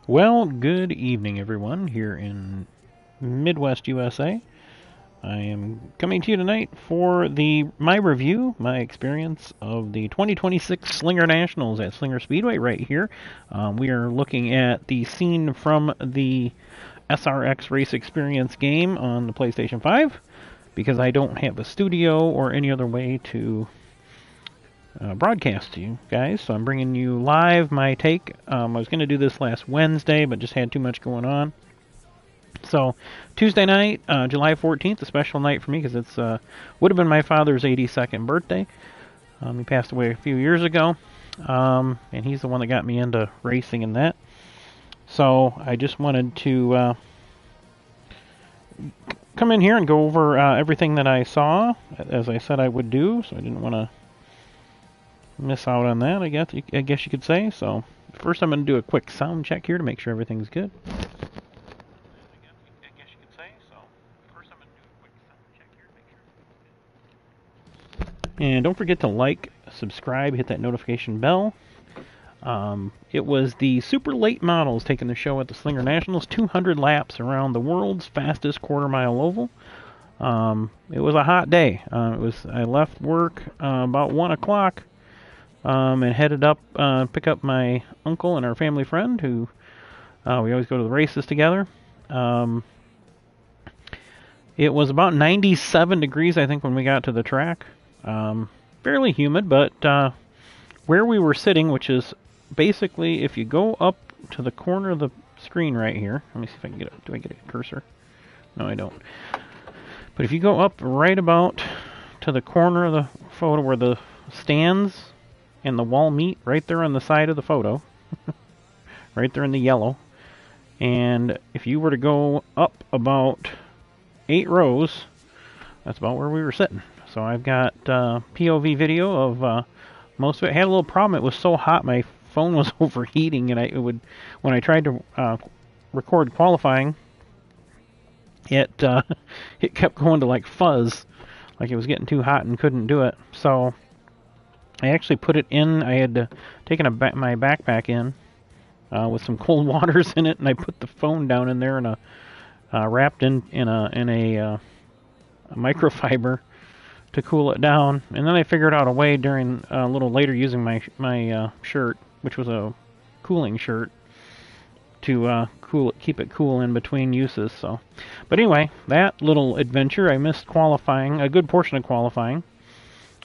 Well, good evening, everyone, here in Midwest USA. I am coming to you tonight for my review, my experience of the 2026 Slinger Nationals at Slinger Speedway right here. We are looking at the scene from the SRX Race Experience game on the PlayStation 5 because I don't have a studio or any other way to broadcast to you guys, so I'm bringing you live my take. I was going to do this last Wednesday, but just had too much going on. So Tuesday night, July 14th, a special night for me because it's would have been my father's 82nd birthday. He passed away a few years ago, and he's the one that got me into racing and that. So I just wanted to come in here and go over everything that I saw, as I said I would do. So I didn't want to miss out on that, I guess you could say. So first I'm going to do a quick sound check here to make sure everything's good. And don't forget to like, subscribe, hit that notification bell. It was the super late models taking the show at the Slinger Nationals, 200 laps around the world's fastest quarter-mile oval. It was a hot day. I left work about 1 o'clock. And headed up, pick up my uncle and our family friend, who we always go to the races together. It was about 97 degrees, I think, when we got to the track. Fairly humid, but where we were sitting, which is basically if you go up to the corner of the screen right here. Let me see if I can get it. Do I get a cursor? No, I don't. But if you go up right about to the corner of the photo where the stands and the wall meet, right there on the side of the photo, right there in the yellow. And if you were to go up about 8 rows, that's about where we were sitting. So I've got POV video of most of it. I had a little problem. It was so hot, my phone was overheating, and when I tried to record qualifying, it kept going to like fuzz, like it was getting too hot and couldn't do it. So I actually put it in. I had taken my backpack in with some cold waters in it, and I put the phone down in there and wrapped in a microfiber to cool it down. And then I figured out a way during a little later using my shirt, which was a cooling shirt, to keep it cool in between uses. So, but anyway, that little adventure, I missed qualifying, a good portion of qualifying.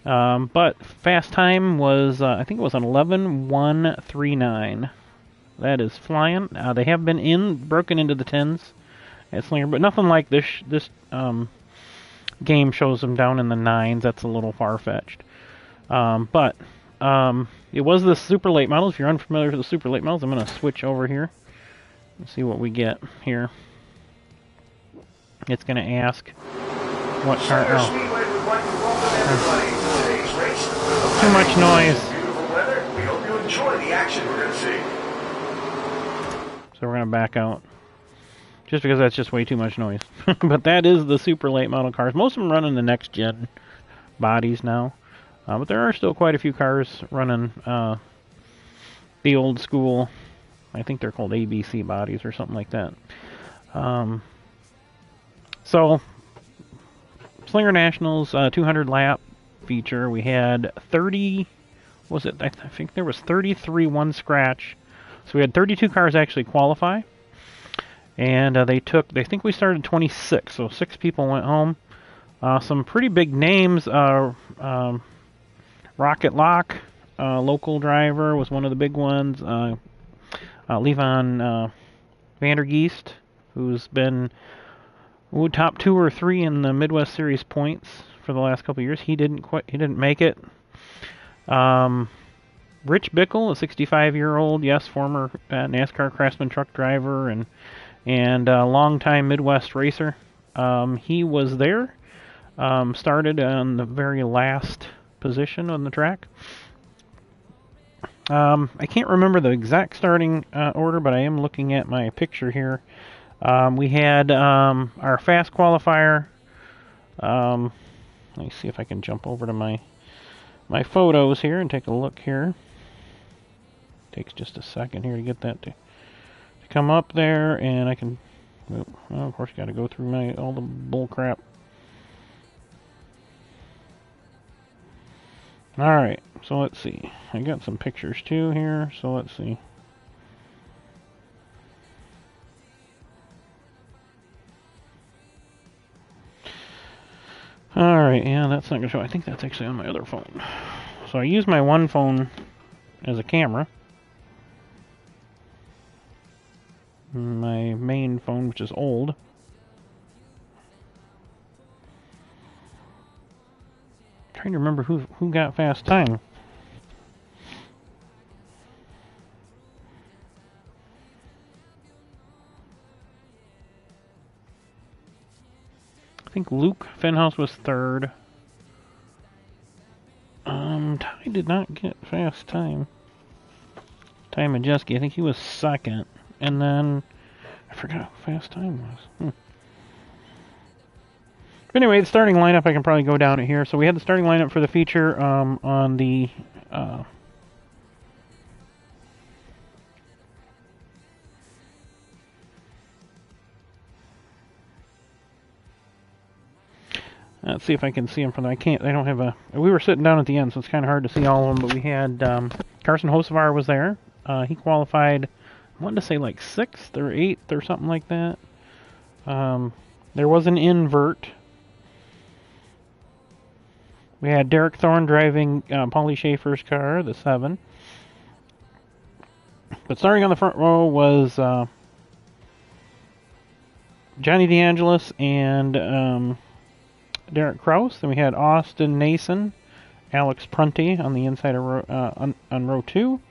But fast time was, I think it was an 11:139. That is flying. They have been broken into the 10s at Slinger, but nothing like this. This game shows them down in the 9s. That's a little far-fetched. But it was the super late model. If you're unfamiliar with the super late models, I'm going to switch over here and see what we get here. It's going to ask what car. Too much noise. Beautiful weather. We hope you enjoy the action we're going to see. So we're going to back out. Just because that's just way too much noise. But that is the super late model cars. Most of them running the next gen bodies now. But there are still quite a few cars running the old school, I think they're called ABC bodies or something like that. So, Slinger Nationals 200 lap feature. We had 30, was it? I think there was 33 one scratch. So we had 32 cars actually qualify. And I think we started 26, so 6 people went home. Some pretty big names. Rocket Lock, local driver, was one of the big ones. Levon Vandergeest, who's been top 2 or 3 in the Midwest Series points for the last couple of years. He didn't make it. Rich Bickle, a 65-year-old, yes, former NASCAR Craftsman truck driver and a longtime Midwest racer. He was there. Started on the very last position on the track. I can't remember the exact starting order, but I am looking at my picture here. We had our fast qualifier. Let me see if I can jump over to my photos here and take a look here. Takes just a second here to get that to come up there, and I can... Well, of course, got to go through all the bull crap. Alright, so let's see. I got some pictures too here, so let's see. Alright, yeah, that's not going to show. I think that's actually on my other phone. So I use my one phone as a camera. My main phone, which is old. I'm trying to remember who got fast time. I think Luke Fenhouse was third. Ty did not get fast time. TyMajeski, I think he was second. And then, I forgot how fast time was. But anyway, the starting lineup, I can probably go down it here. So we had the starting lineup for the feature on the... Let's see if I can see them from there. I don't have a... We were sitting down at the end, so it's kind of hard to see all of them, but we had... Carson Hocevar was there. He qualified, I wanted to say like 6th or 8th or something like that. There was an invert. We had Derek Thorne driving Paulie Schaefer's car, the 7. But starting on the front row was Johnny DeAngelis and... Derek Kraus. Then we had Austin Nason, Alex Prunty on the inside of on row 2.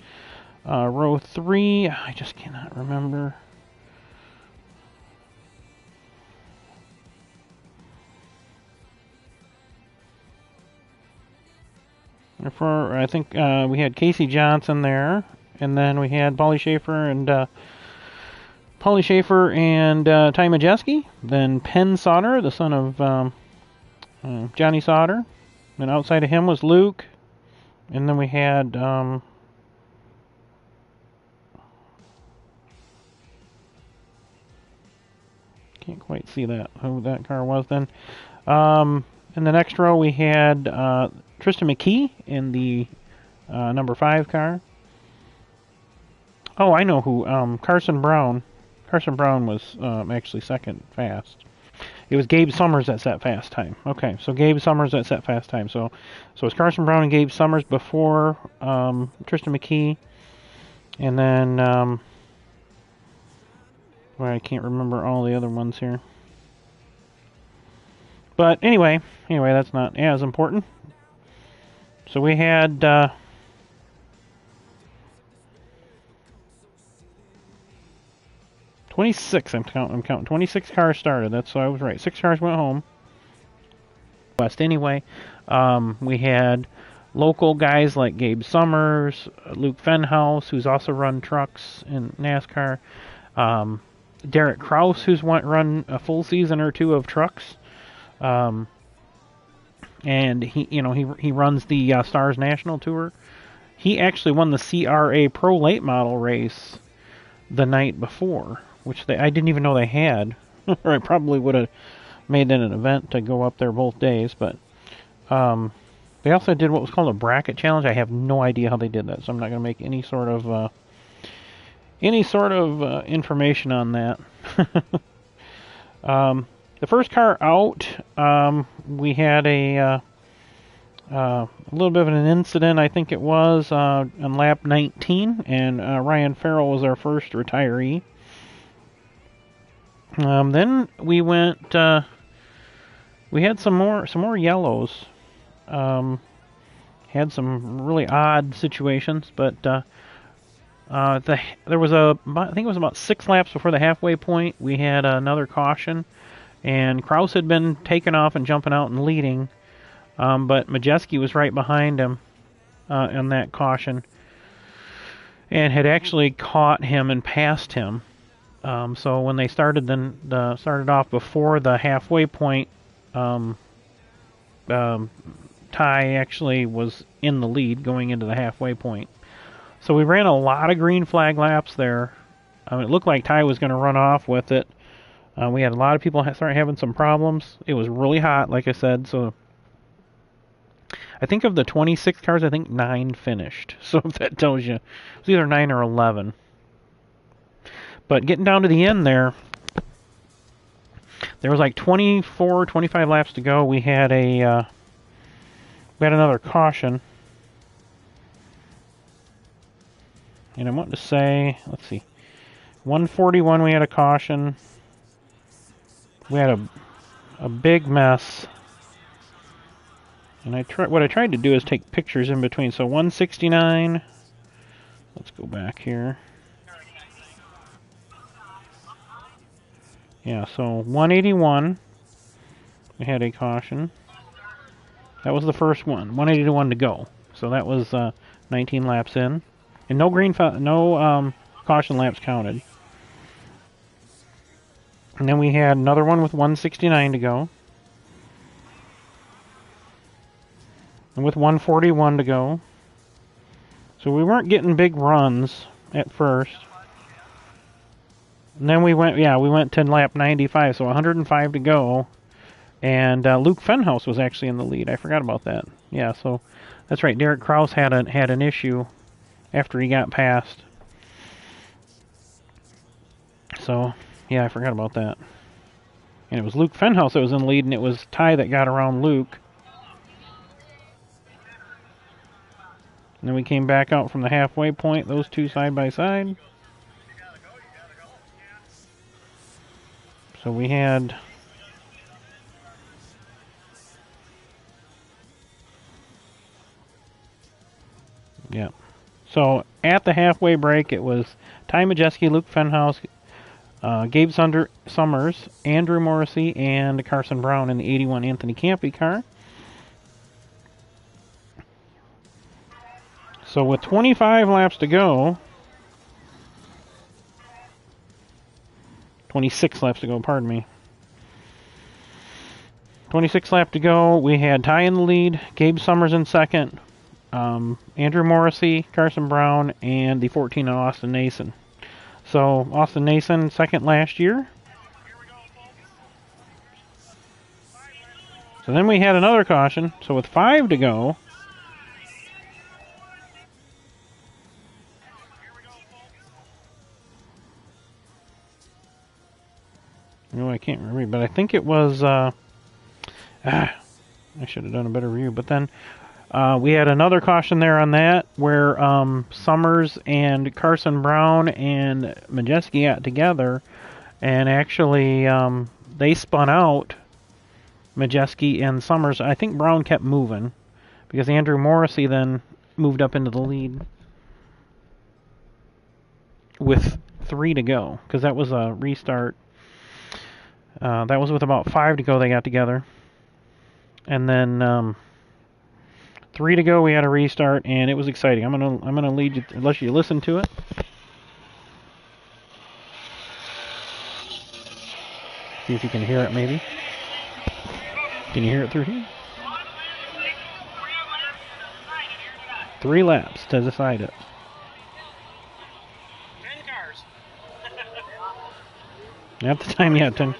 Row 3, I just cannot remember. I think we had Casey Johnson there, and then we had Paulie Schaefer and TyMajeski. Then Penn Sauter, the son of Johnny Sauter. Then outside of him was Luke. And then we had can't quite see who that car was then. In the next row we had Tristan McKee in the number 5 car. Oh, I know who. Carson Brown. Carson Brown was actually second fast. It was Gabe Summers that set fast time. Okay, so Gabe Summers that set fast time. So it's Carson Brown and Gabe Summers before Tristan McKee. And then, well, I can't remember all the other ones here. But anyway, that's not as important. So we had... 26, I'm counting 26 cars started, so I was right. 6 cars went home. West anyway. We had local guys like Gabe Summers, Luke Fenhouse, who's also run trucks in NASCAR. Derek Kraus, who's run a full season or 2 of trucks. And he runs the Stars National Tour. He actually won the CRA Pro Late Model race the night before, which I didn't even know they had. Or I probably would have made it an event to go up there both days. But they also did what was called a bracket challenge. I have no idea how they did that, so I'm not going to make any sort of information on that. The first car out, we had a little bit of an incident, I think it was, on lap 19, and Ryan Farrell was our first retiree. Then we went, we had some more yellows. Had some really odd situations, but there was I think it was about 6 laps before the halfway point, we had another caution, and Kraus had been taken off and jumping out and leading, but Majeski was right behind him on that caution, and had actually caught him and passed him. So when they started off before the halfway point, Ty actually was in the lead going into the halfway point. So we ran a lot of green flag laps there. It looked like Ty was going to run off with it. We had a lot of people start having some problems. It was really hot, like I said, so I think of the 26 cars, I think 9 finished. So if that tells you, it was either 9 or 11. But getting down to the end there was like 24, 25 laps to go. We had another caution. And I want to say, let's see, 141 we had a caution. We had a big mess. And what I tried to do is take pictures in between. So 169, let's go back here. Yeah, so 181, we had a caution. That was the first one, 181 to go. So that was 19 laps in. And no caution laps counted. And then we had another one with 169 to go. And with 141 to go. So we weren't getting big runs at first. And then we went to lap 95, so 105 to go. And Luke Fenhouse was actually in the lead. I forgot about that. Yeah, so that's right. Derek Kraus had an issue after he got past. So, yeah, I forgot about that. And it was Luke Fenhouse that was in the lead, and it was Ty that got around Luke. And then we came back out from the halfway point, those two side by side. So we had... Yeah. So at the halfway break, it was Ty Majeski, Luke Fenhouse, Gabe Summers, Andrew Morrissey, and Carson Brown in the 81 Anthony Campy car. So with 25 laps to go, 26 laps to go, pardon me. 26 laps to go, we had Ty in the lead, Gabe Summers in second, Andrew Morrissey, Carson Brown, and the 14 on Austin Nason. So Austin Nason, second last year. So then we had another caution. So with 5 to go, I can't remember, but I think it was, I should have done a better review, but then we had another caution there on that, where Summers and Carson Brown and Majeski got together, and actually they spun out Majeski and Summers. I think Brown kept moving, because Andrew Morrissey then moved up into the lead with 3 to go, because that was a restart. That was with about 5 to go they got together. And then 3 to go we had a restart, and it was exciting. I'm gonna lead you, let you listen to it. See if you can hear it maybe. Can you hear it through here? 3 laps to decide it. 10 cars. At the time, yeah, 10.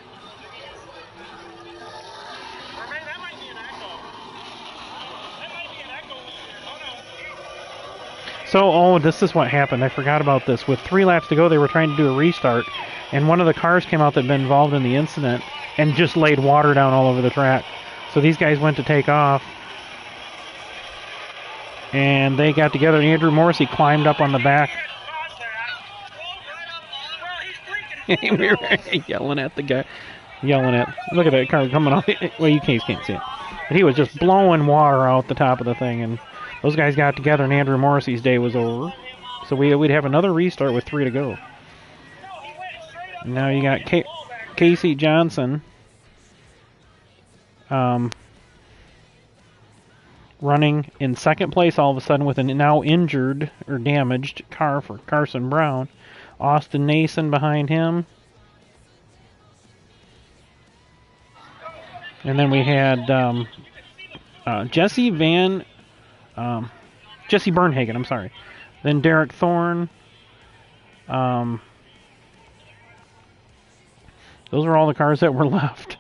So, this is what happened. I forgot about this. With 3 laps to go, they were trying to do a restart, and one of the cars came out that had been involved in the incident and just laid water down all over the track. So these guys went to take off, and they got together, and Andrew Morrissey climbed up on the back. We were yelling at the guy. Look at that car coming off. Well, you can't see it. But he was just blowing water out the top of the thing, and those guys got together, and Andrew Morrissey's day was over. So we'd have another restart with 3 to go. Now you got Casey Johnson running in second place all of a sudden with a now injured or damaged car for Carson Brown. Austin Nason behind him. And then we had Jesse Bernhagen, I'm sorry. Then Derek Thorne. Those are all the cars that were left.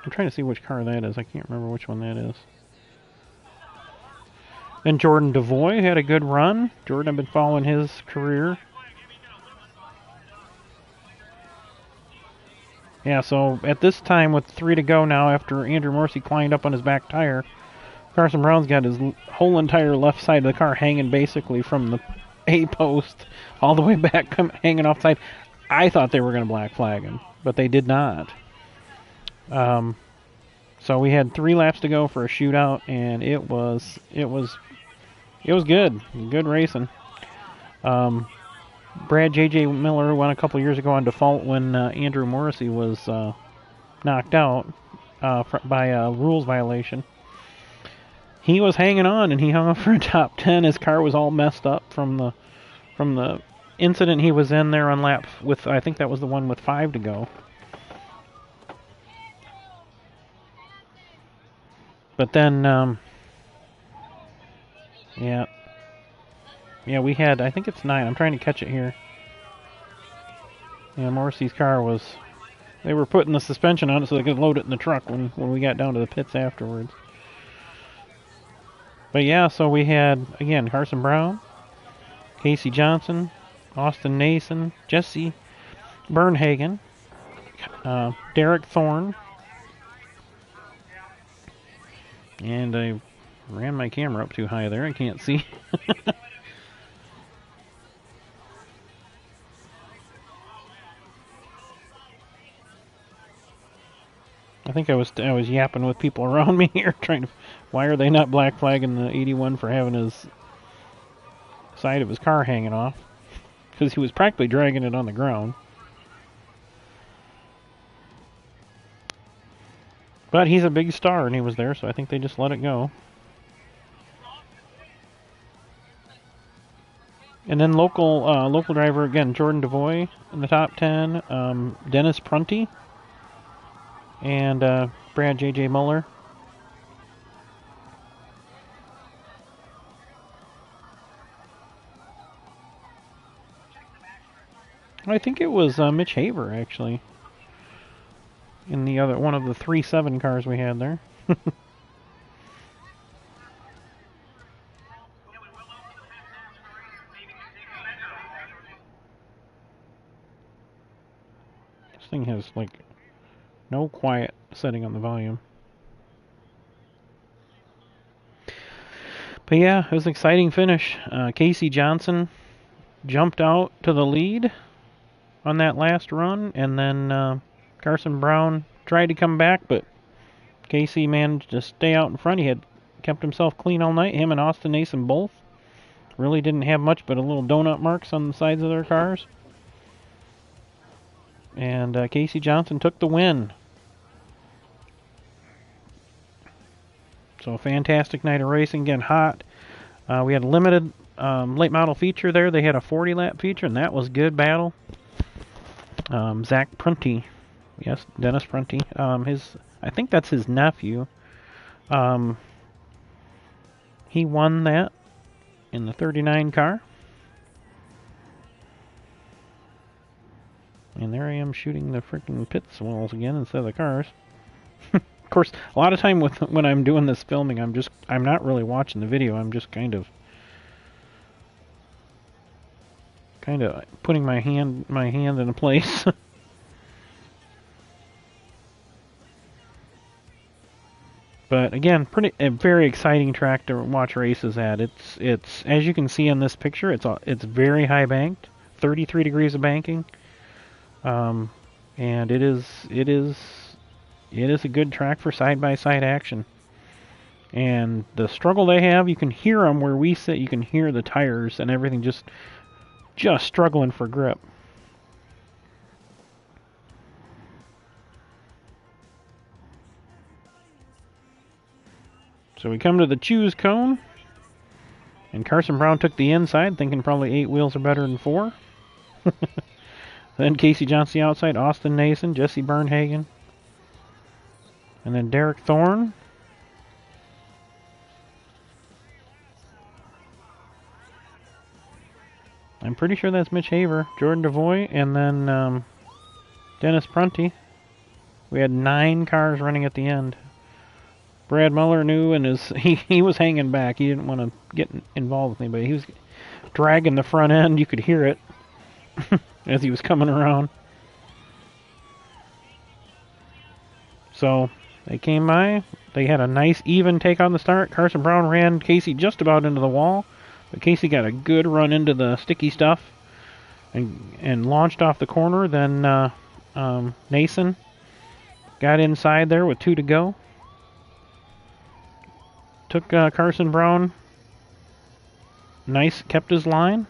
I'm trying to see which car that is. I can't remember which one that is. And Jordan Devoy had a good run. Jordan, I've been following his career. Yeah, so at this time, with 3 to go now, after Andrew Morrissey climbed up on his back tire, Carson Brown's got his whole entire left side of the car hanging basically from the A post all the way back, hanging off the side. I thought they were going to black flag him, but they did not. So we had 3 laps to go for a shootout, and it was good racing. Brad J.J. Miller won a couple years ago on default when Andrew Morrissey was knocked out by a rules violation. He was hanging on, and he hung up for a top 10. His car was all messed up from the incident he was in there on lap with, I think that was the one with 5 to go. But then, yeah, we had, I think it's 9. I'm trying to catch it here. Yeah, Morrissey's car was, they were putting the suspension on it so they could load it in the truck when we got down to the pits afterwards. But yeah, so we had, again, Carson Brown, Casey Johnson, Austin Nason, Jesse Bernhagen, Derek Thorne, and I ran my camera up too high there, I can't see. I think I was yapping with people around me here, trying to, why are they not black flagging the 81 for having his side of his car hanging off? Because he was practically dragging it on the ground. But he's a big star, and he was there, so I think they just let it go. And then local driver, again, Jordan Devoy in the top 10, Dennis Prunty, and Brad J.J. Muller. I think it was Mitch Haver, actually, in the other one of the 3-7 cars we had there. This thing has, like, no quiet setting on the volume. But yeah, it was an exciting finish. Casey Johnson jumped out to the lead on that last run, and then Carson Brown tried to come back, but Casey managed to stay out in front. He had kept himself clean all night. Him and Austin Nason both really didn't have much but a little donut marks on the sides of their cars. And Casey Johnson took the win. So a fantastic night of racing, again hot. We had a limited late model feature there. They had a 40-lap feature, and that was good battle. Zach Prunty, yes, Dennis Prunty. I think that's his nephew. He won that in the 39 car. And there I am shooting the freaking pits walls again instead of the cars. Of course, a lot of time when I'm doing this filming, I'm not really watching the video. I'm just kind of putting my hand in a place. But again, a very exciting track to watch races at. It's as you can see in this picture, it's very high banked, 33 degrees of banking, and it is a good track for side-by-side action. And the struggle they have, you can hear them where we sit. You can hear the tires and everything just struggling for grip. So we come to the choose cone, and Carson Brown took the inside, thinking probably 8 wheels are better than 4. Then Casey Johnson outside, Austin Nason, Jesse Bernhagen, and then Derek Thorne. I'm pretty sure that's Mitch Haver, Jordan Devoy, and then Dennis Prunty. We had 9 cars running at the end. Brad Muller knew, and he was hanging back. He didn't want to get involved with anybody. He was dragging the front end. You could hear it as he was coming around. So they came by. They had a nice even take on the start. Carson Brown ran Casey just about into the wall, but Casey got a good run into the sticky stuff and launched off the corner. Then Nason got inside there with 2 to go. Took Carson Brown. Nice, kept his line.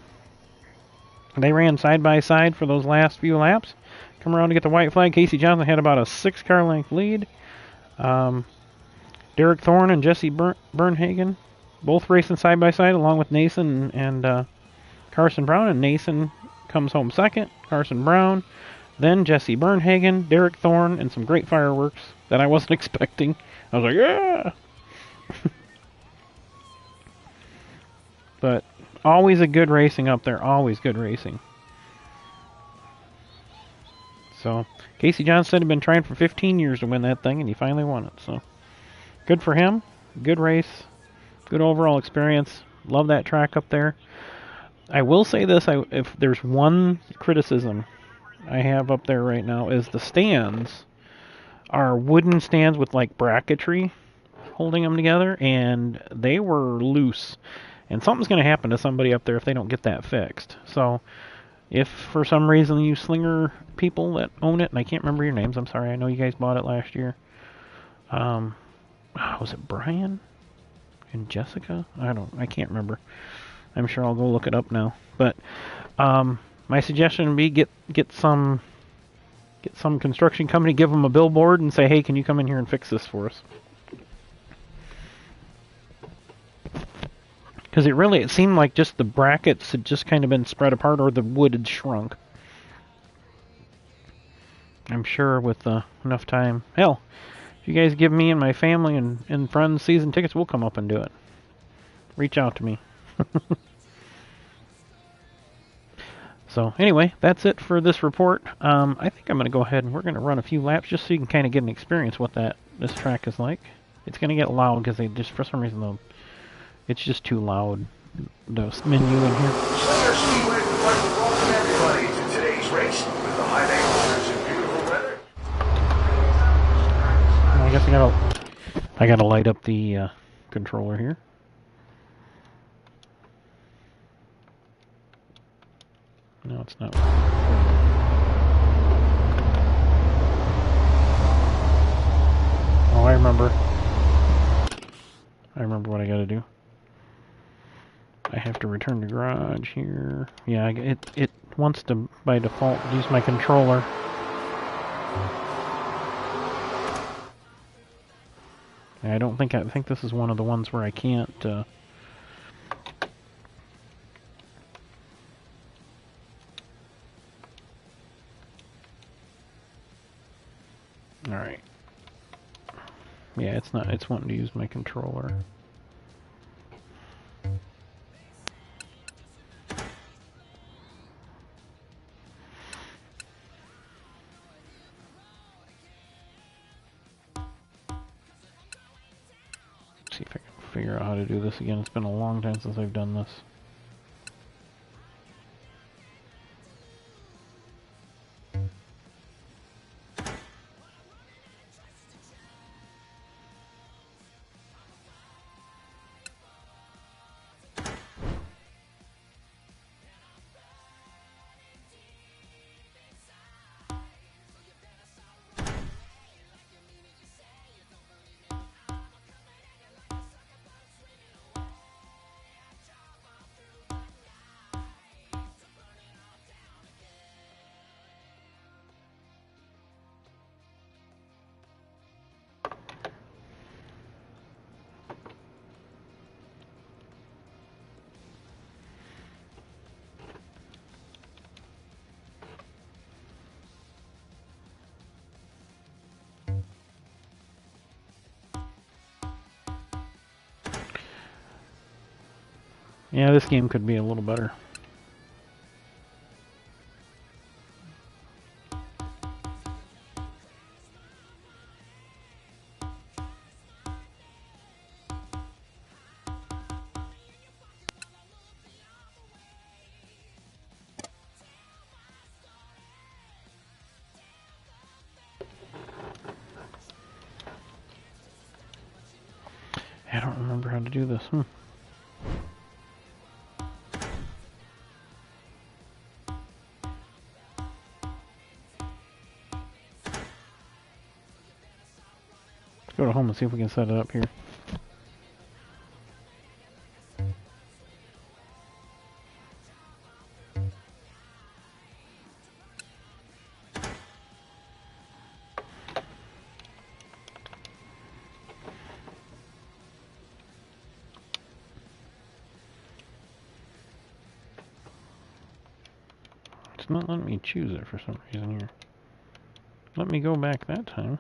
They ran side by side for those last few laps. Come around to get the white flag. Casey Johnson had about a 6-car length lead. Derek Thorne and Jesse Bernhagen both racing side by side along with Nason and Carson Brown. And Nason comes home second. Carson Brown. Then Jesse Bernhagen, Derek Thorne, and some great fireworks that I wasn't expecting. I was like, yeah! But always a good racing up there. Always good racing. So, Casey Johnson had been trying for 15 years to win that thing, and he finally won it. So, good for him. Good race. Good overall experience. Love that track up there. I will say this, if there's one criticism I have up there right now, is the stands are wooden stands with like bracketry holding them together, and they were loose. And something's going to happen to somebody up there if they don't get that fixed. So, if for some reason you Slinger people that own it, and I can't remember your names, I'm sorry, I know you guys bought it last year. Was it Brian and Jessica? I can't remember. I'm sure I'll go look it up now. But my suggestion would be get some construction company, give them a billboard, and say, hey, can you come in here and fix this for us? Because it seemed like just the brackets had just kind of been spread apart, or the wood had shrunk. I'm sure with enough time. Hell, if you guys give me and my family and friends season tickets, we'll come up and do it. Reach out to me. So anyway, that's it for this report. I think I'm going to go ahead and we're going to run a few laps just so you can kind of get an experience what this track is like. It's going to get loud because they just, for some reason, though, it's just too loud. The menu in here. Slinger Speedway would like to welcome everybody to today's race with the high bank and beautiful weather. I guess I gotta light up the controller here. No, it's not. Oh, I remember. I remember what I gotta do. I have to return to garage here. Yeah, it wants to, by default, use my controller. I think this is one of the ones where I can't, Alright. Yeah, it's wanting to use my controller. See if I can figure out how to do this again. It's been a long time since I've done this. Yeah, this game could be a little better. I don't remember how to do this. Let's go to home and see if we can set it up here. It's not letting me choose it for some reason here. Let me go back that time.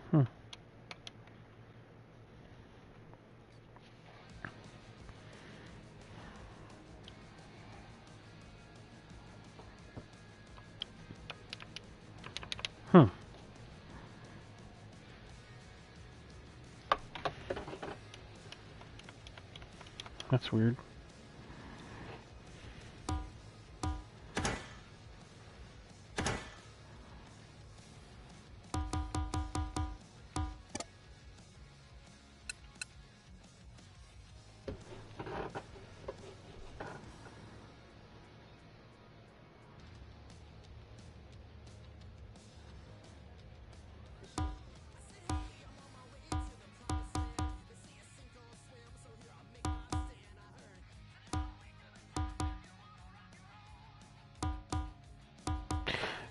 That's weird.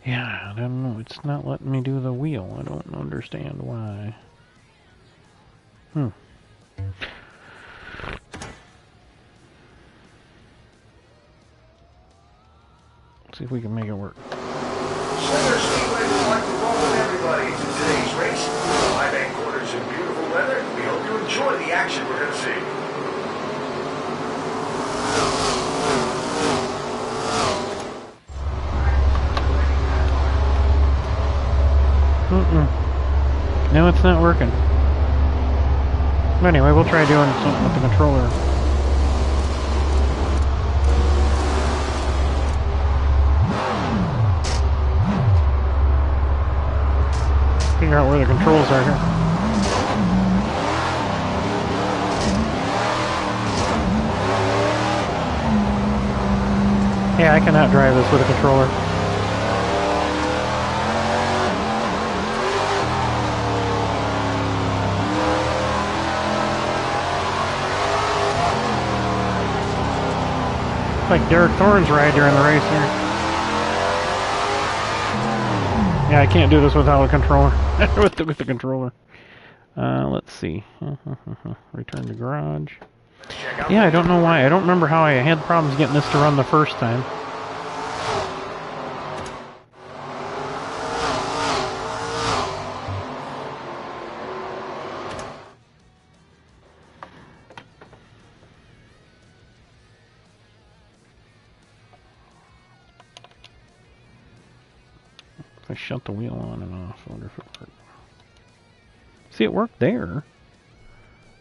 Yeah, I don't know. It's not letting me do the wheel. I don't understand why. Let's see if we can make it work. Slinger Speedway would like to welcome everybody to today's race. High bank corners in beautiful weather. We hope you enjoy the action we're going to see. No, it's not working. But anyway, we'll try doing something with the controller. Figure out where the controls are here. Yeah, I cannot drive this with a controller. Like Derek Thorne's ride during the race here. Yeah, I can't do this without a controller. with the controller. Let's see. Return to garage. Yeah, I don't know why. I don't remember how I had problems getting this to run the first time. I shut the wheel on and off. I wonder if it worked. See, it worked there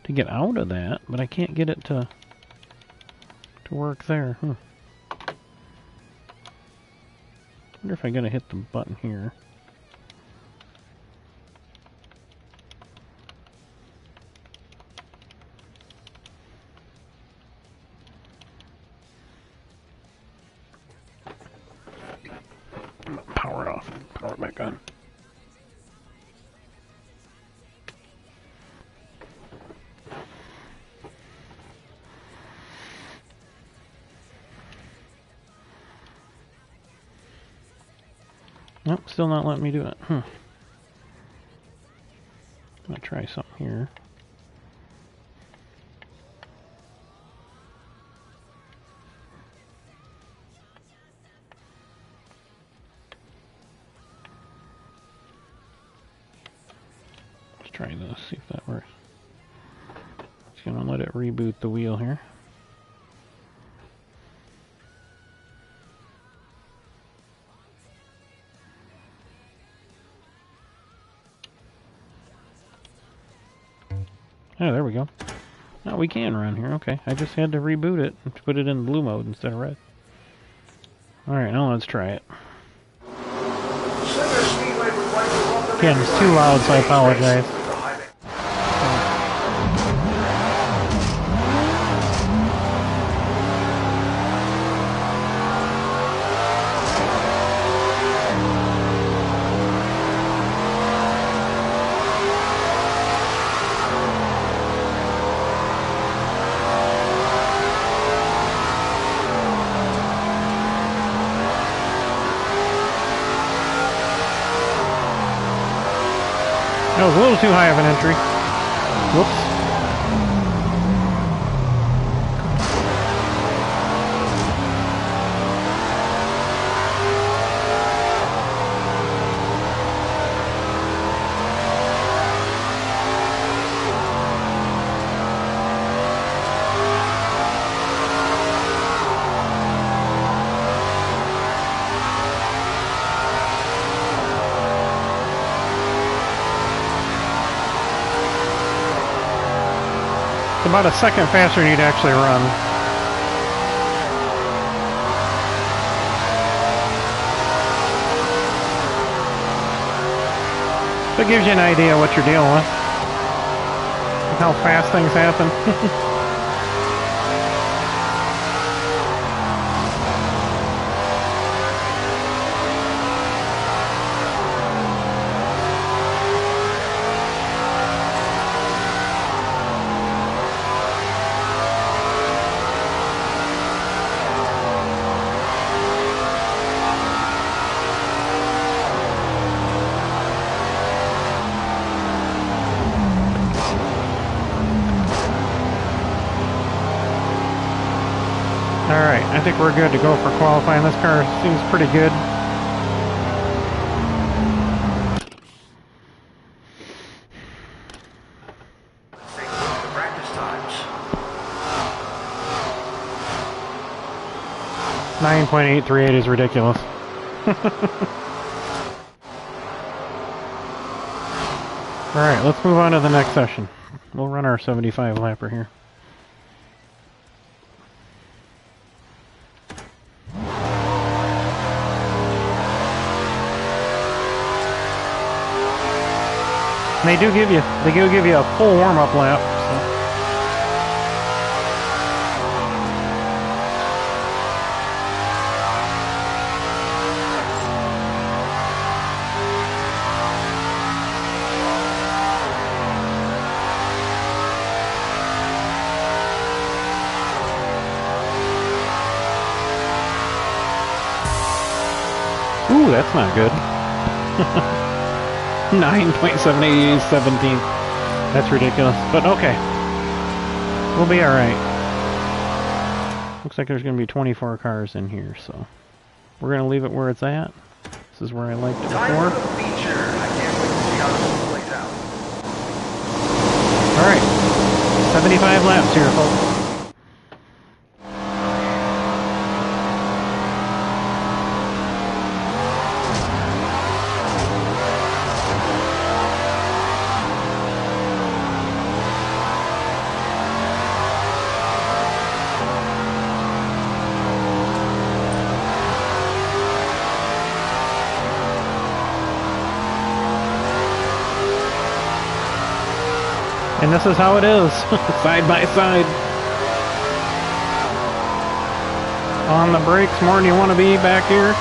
to get out of that, but I can't get it to work there. Wonder if I'm gonna hit the button here. Power it off. Power it back on. Nope, still not letting me do it. I'm gonna try something here. Let's try this, see if that works. Just gonna let it reboot the wheel here. Oh, there we go. Oh, we can run here. Okay, I just had to reboot it and put it in blue mode instead of red. Alright, now let's try it. Again, it's too loud, so I apologize. a little too high of an entry. Whoops. About a second faster than you'd actually run. That gives you an idea what you're dealing with. How fast things happen. Alright, I think we're good to go for qualifying. This car seems pretty good. Take a look at the practice times. 9.838 is ridiculous. Alright, let's move on to the next session. We'll run our 75 lapper here. They do give you a full warm-up lap. So. Ooh, that's not good. 9.717. That's ridiculous, but okay. We'll be alright. Looks like there's going to be 24 cars in here, so we're going to leave it where it's at. This is where I liked it before. Time for the feature. I can't wait to see how this one plays out. Alright. 75 laps here, folks. And this is how it is, side by side. On the brakes more than you want to be back here.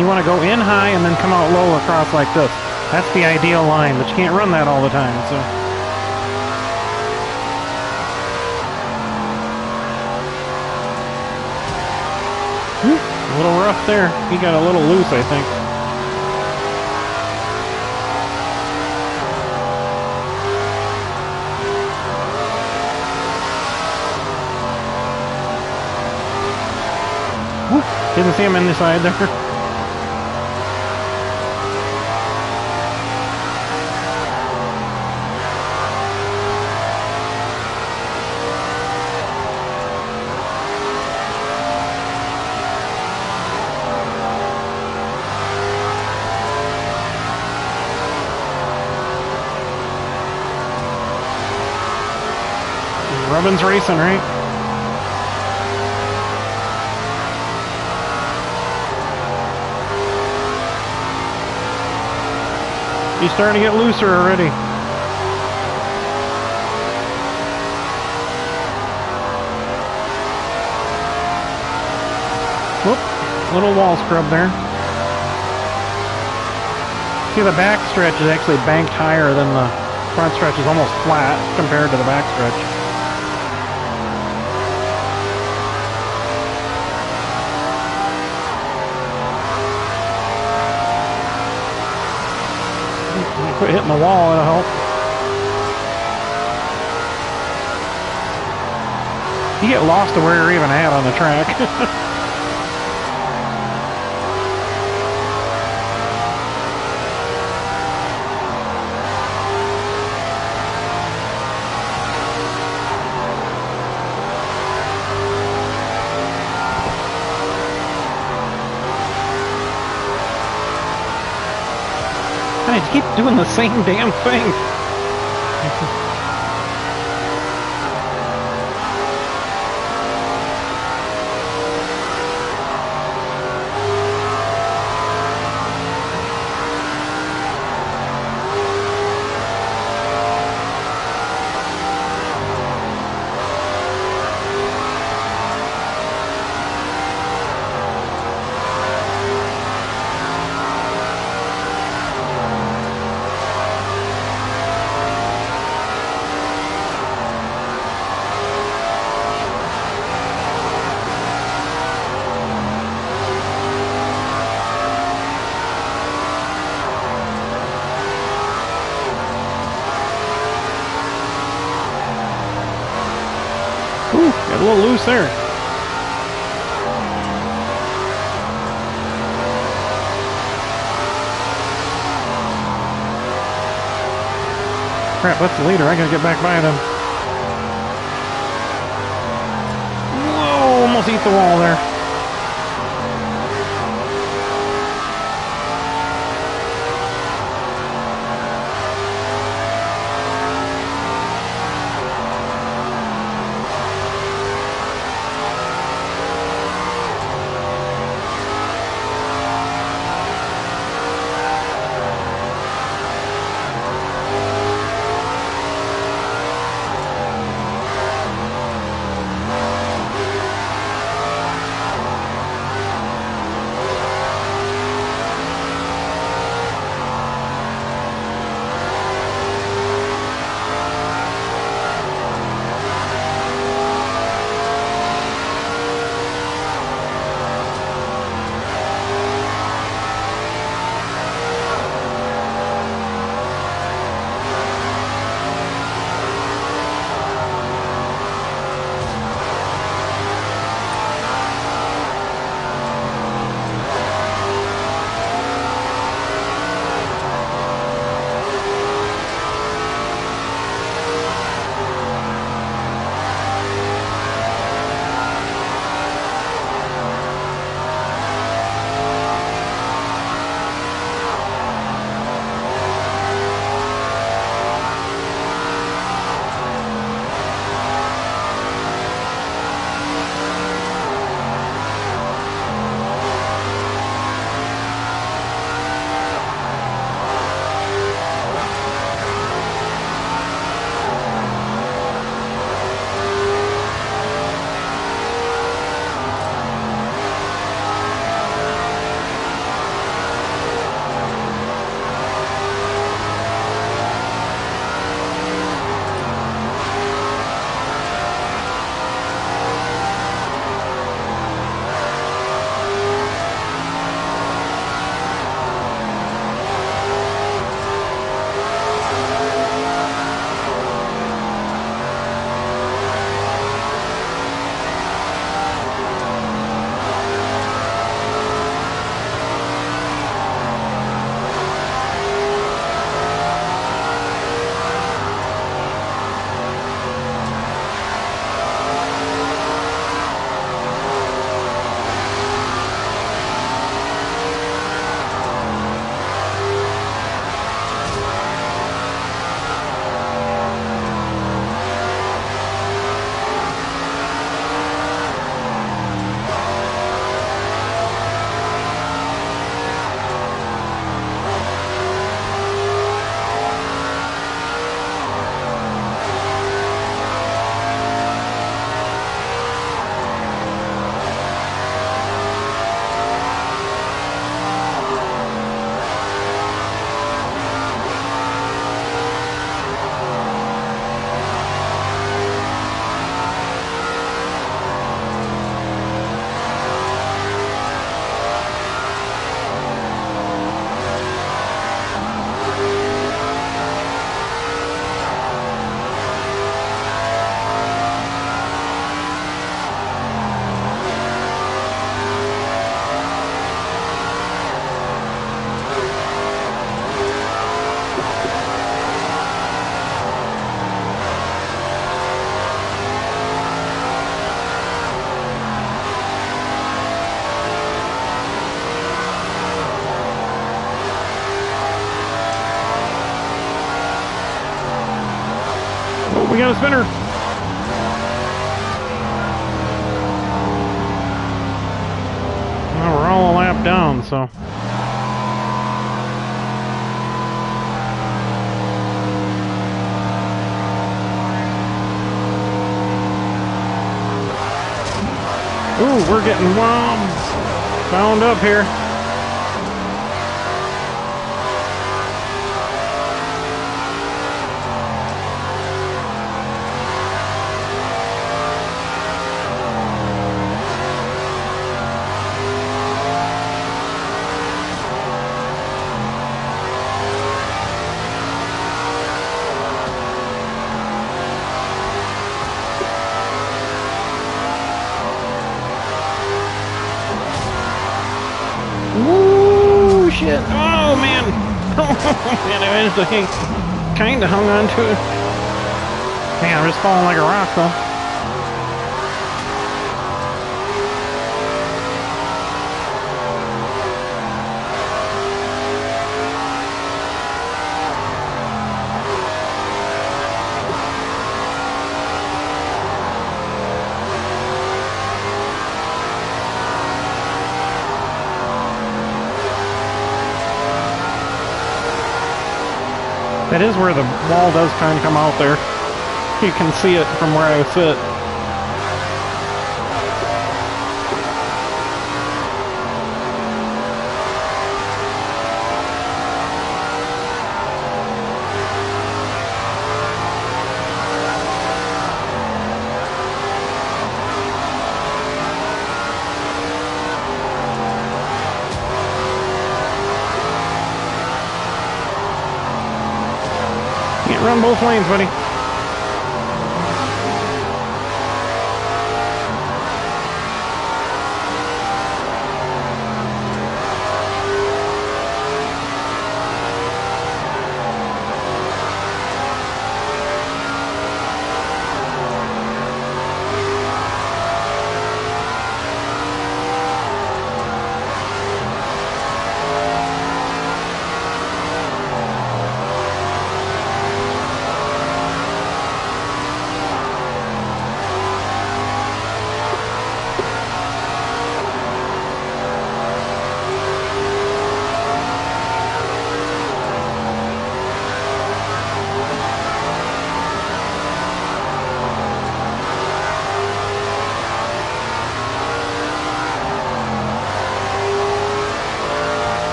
You want to go in high and then come out low across like this. That's the ideal line, but you can't run that all the time, so. A little rough there. He got a little loose, I think. Woo. Didn't see him in the side there. Robin's racing, right? He's starting to get looser already. Whoop, little wall scrub there. See, the back stretch is actually banked higher than the front stretch is almost flat compared to the back stretch. quit hitting the wall, it'll help. You get lost to where you're even at on the track. I keep doing the same damn thing. Ooh, got a little loose there. Crap, that's the leader. I gotta get back by them. Whoa, almost eat the wall there. got a spinner. Well, we're all a lap down, so. Ooh, we're getting wound up here. Woo, shit. Oh, man. Oh, man, I managed to kind of hung on to it. Man, I'm just falling like a rock, though. That is where the wall does kind of come out there. You can see it from where I sit. Run both lanes, buddy.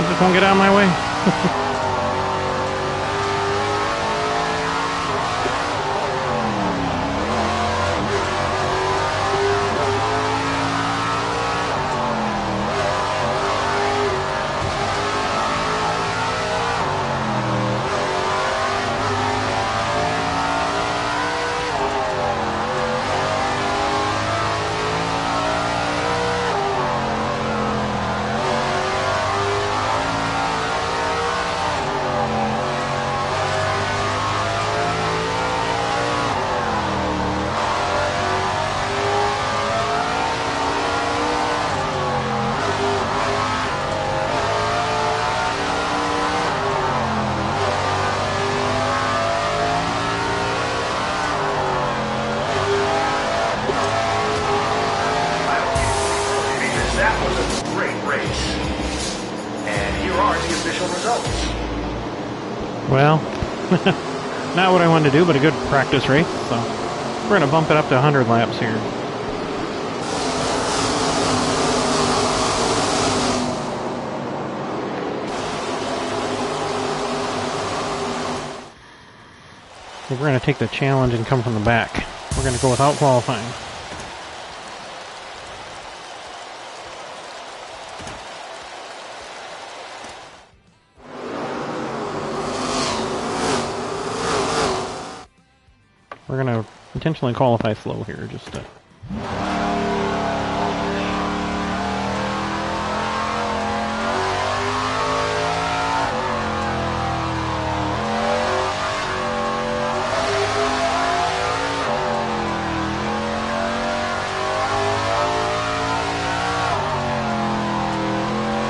Just don't get out of my way. Well, not what I wanted to do, but a good practice race. So we're going to bump it up to 100 laps here. We're going to take the challenge and come from the back. We're going to go without qualifying. We're going to intentionally qualify slow here, just to...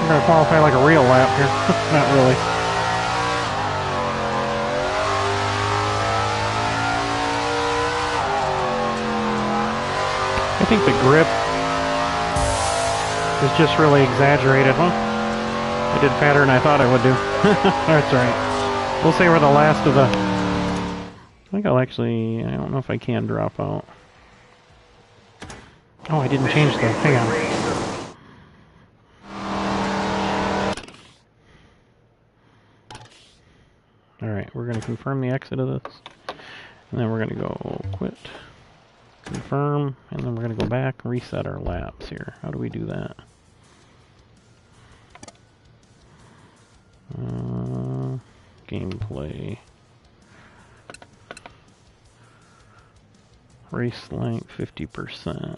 I'm going to qualify like a real lap here. Not really. I think the grip is just really exaggerated. Well, I did fatter than I thought I would do. That's right. We'll say we're the last of the... I think I'll actually... I don't know if I can drop out. Oh, I didn't change the... Hang on. Alright, we're going to confirm the exit of this. And then we're going to go quit. Confirm, and then we're going to go back and reset our laps here. How do we do that? Gameplay. Race length 50%.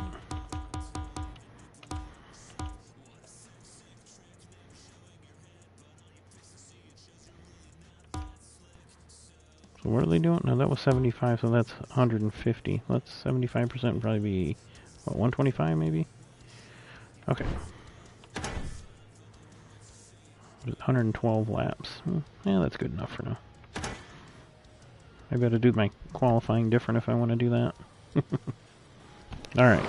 So what are they doing? No, that was 75, so that's 150. Let's 75% would probably be, what, 125 maybe? Okay. 112 laps. Yeah, that's good enough for now. I better do my qualifying different if I want to do that. Alright.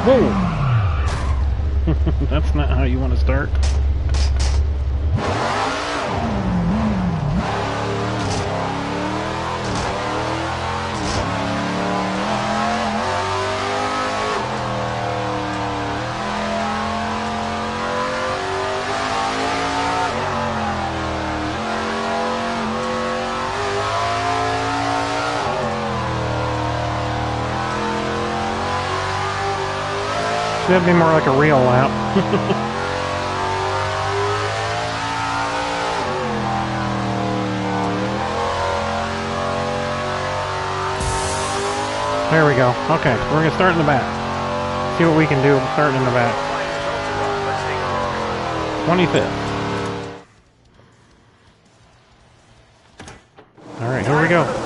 Whoa! That's not how you want to start. That'd be more like a real lap. There we go. Okay, we're going to start in the back. See what we can do starting in the back. 25th. Alright, here we go.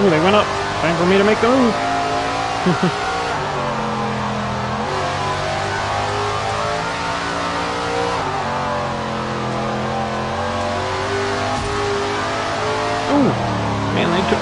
Ooh, they went up. Time for me to make the move. Ooh, man, they took...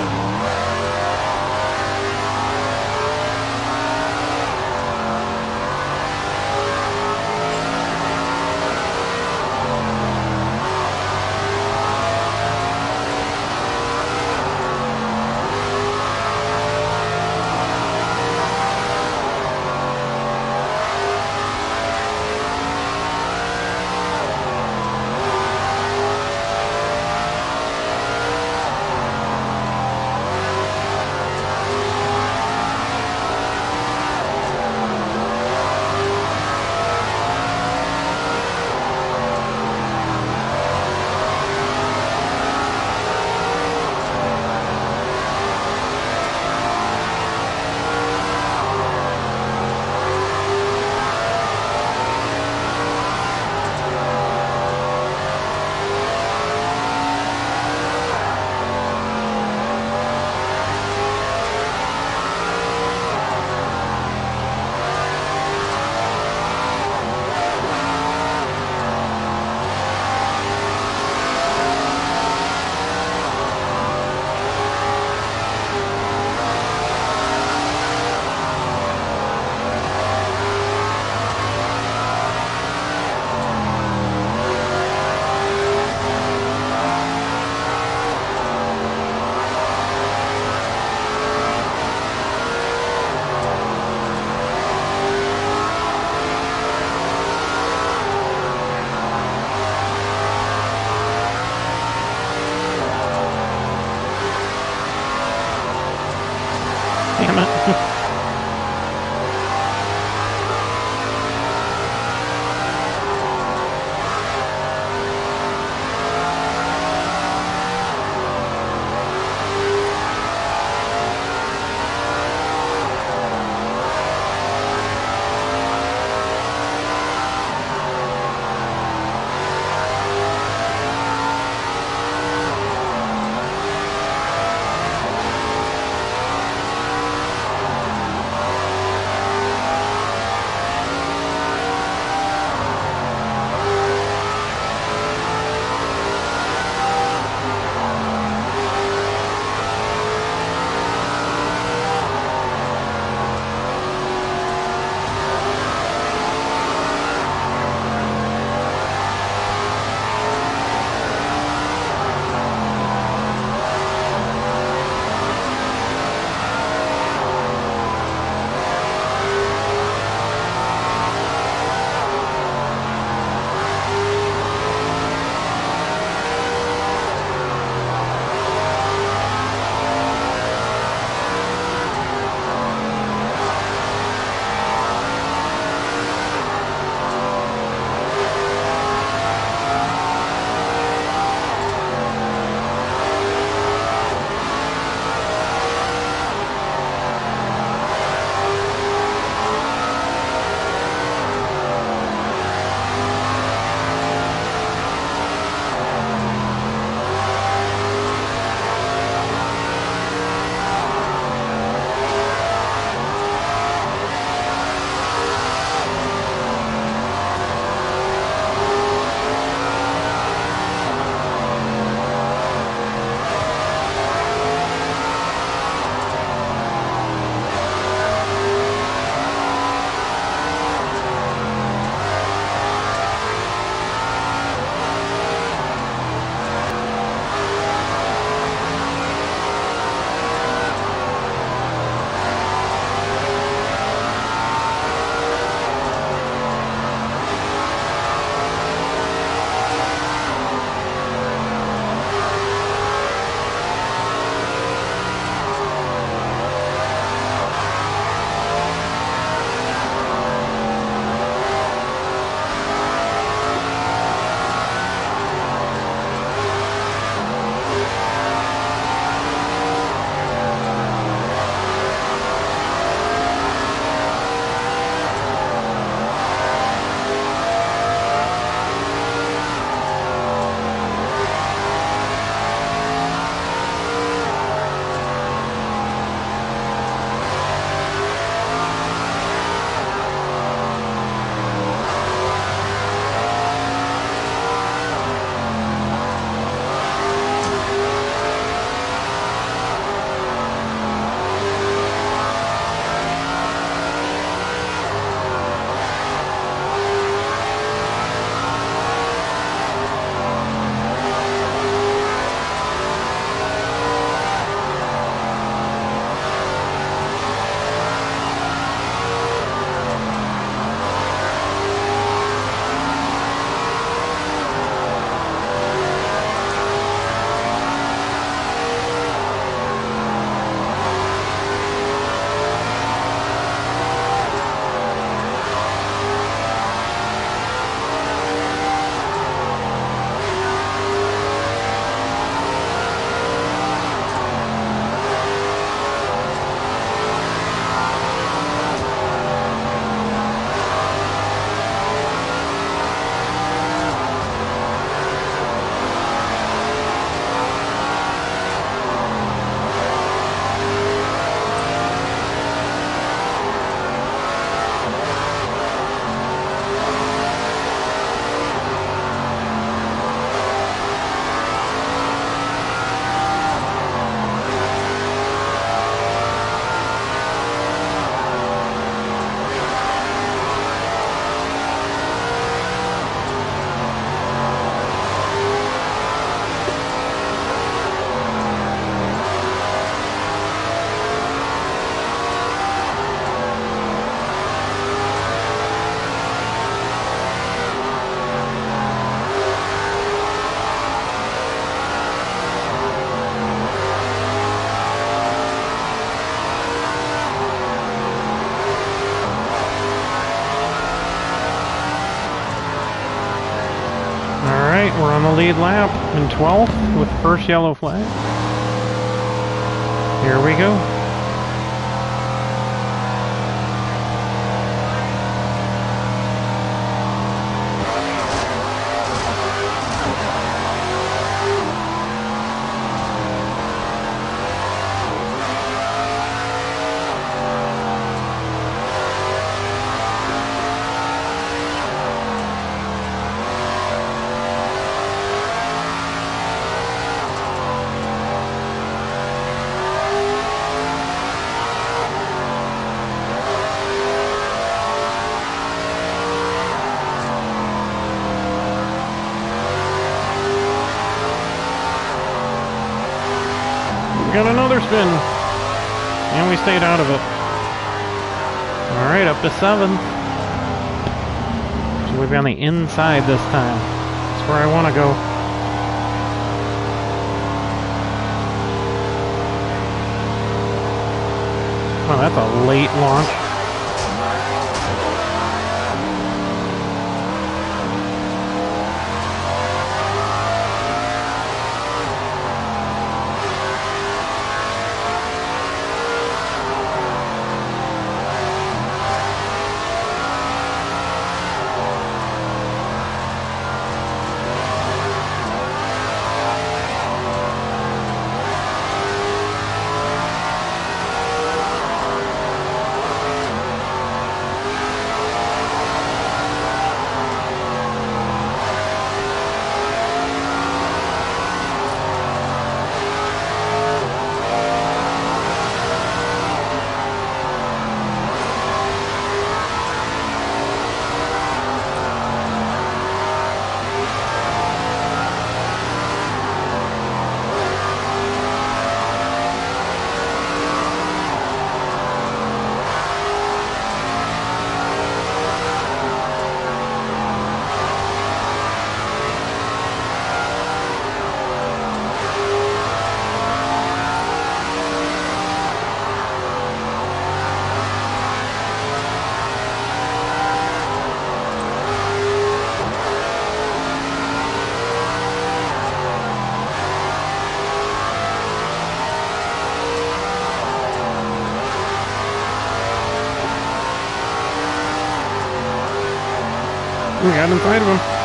Alright, we're on the lead lap in 12th with the first yellow flag. Here we go. Got another spin. And we stayed out of it. Alright, up to 7th. So we'll be on the inside this time. That's where I want to go. Oh, that's a late launch. We got inside of him.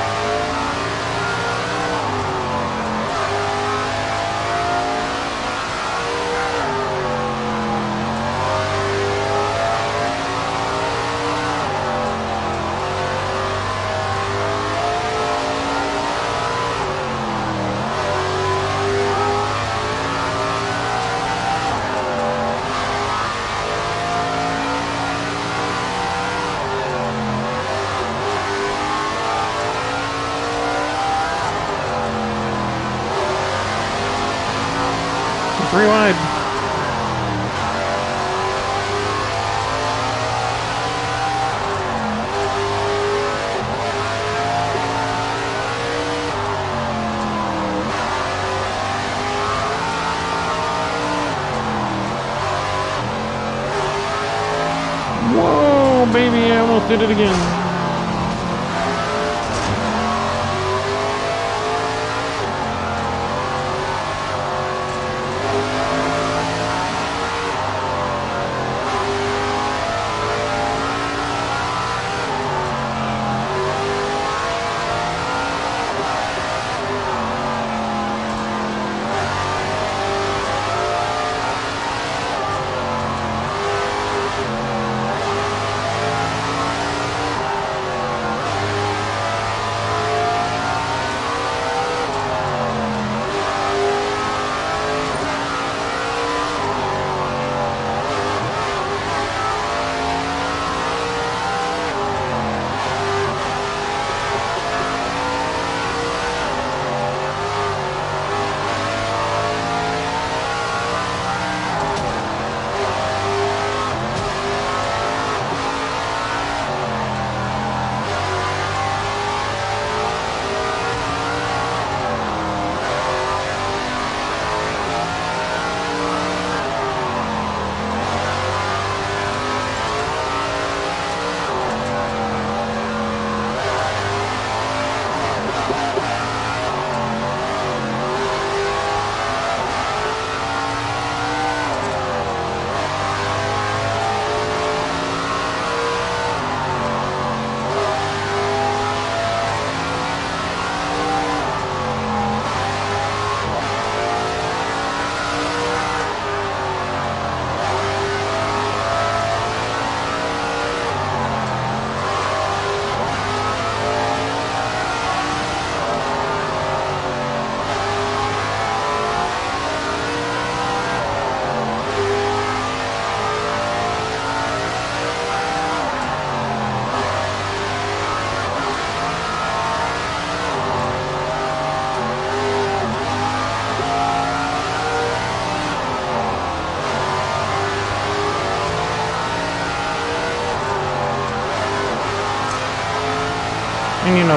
Three wide. Whoa, baby, I almost did it again.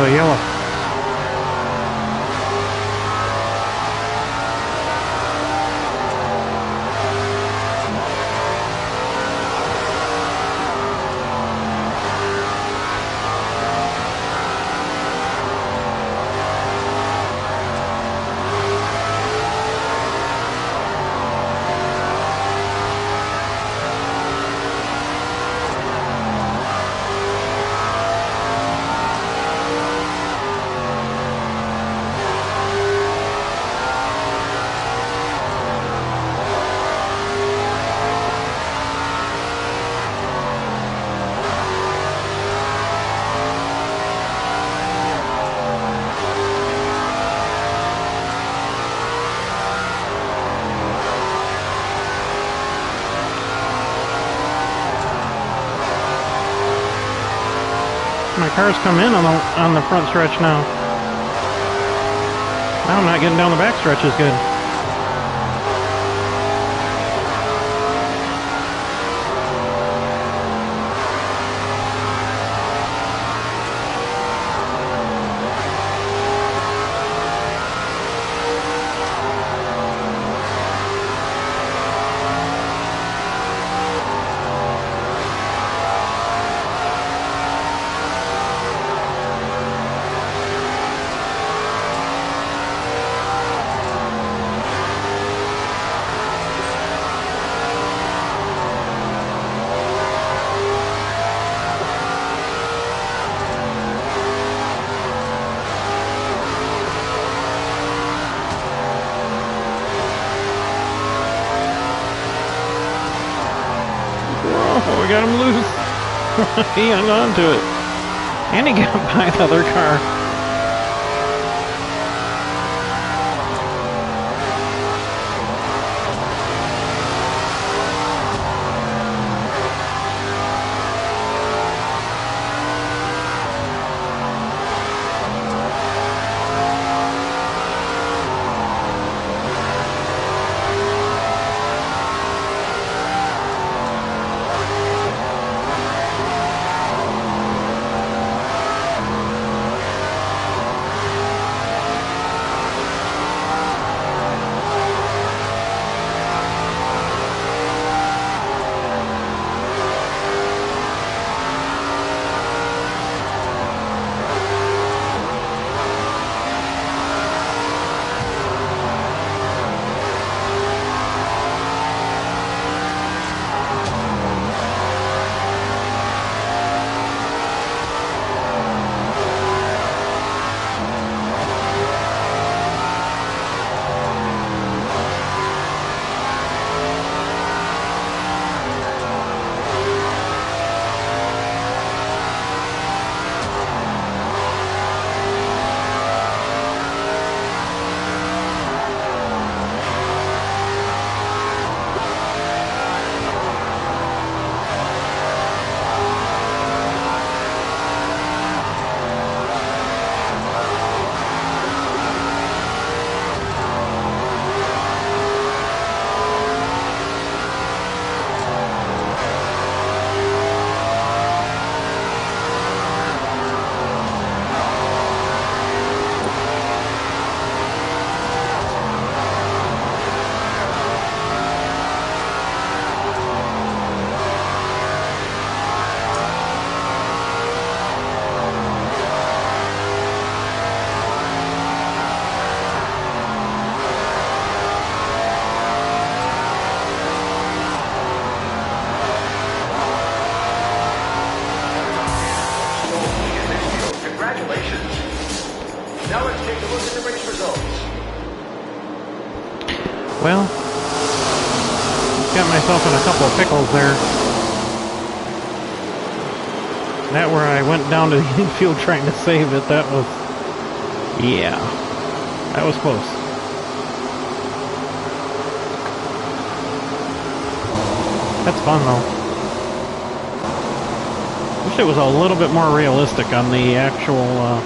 yellow. My car's come in on the front stretch now. Now I'm not getting down the back stretch as good. Oh, we got him loose. He hung on to it. And he got by the other car. Now let's take a look at the race results. Well, got myself in a couple of pickles there. That where I went down to the infield trying to save it, that was... yeah. That was close. That's fun though. Wish it was a little bit more realistic on the actual...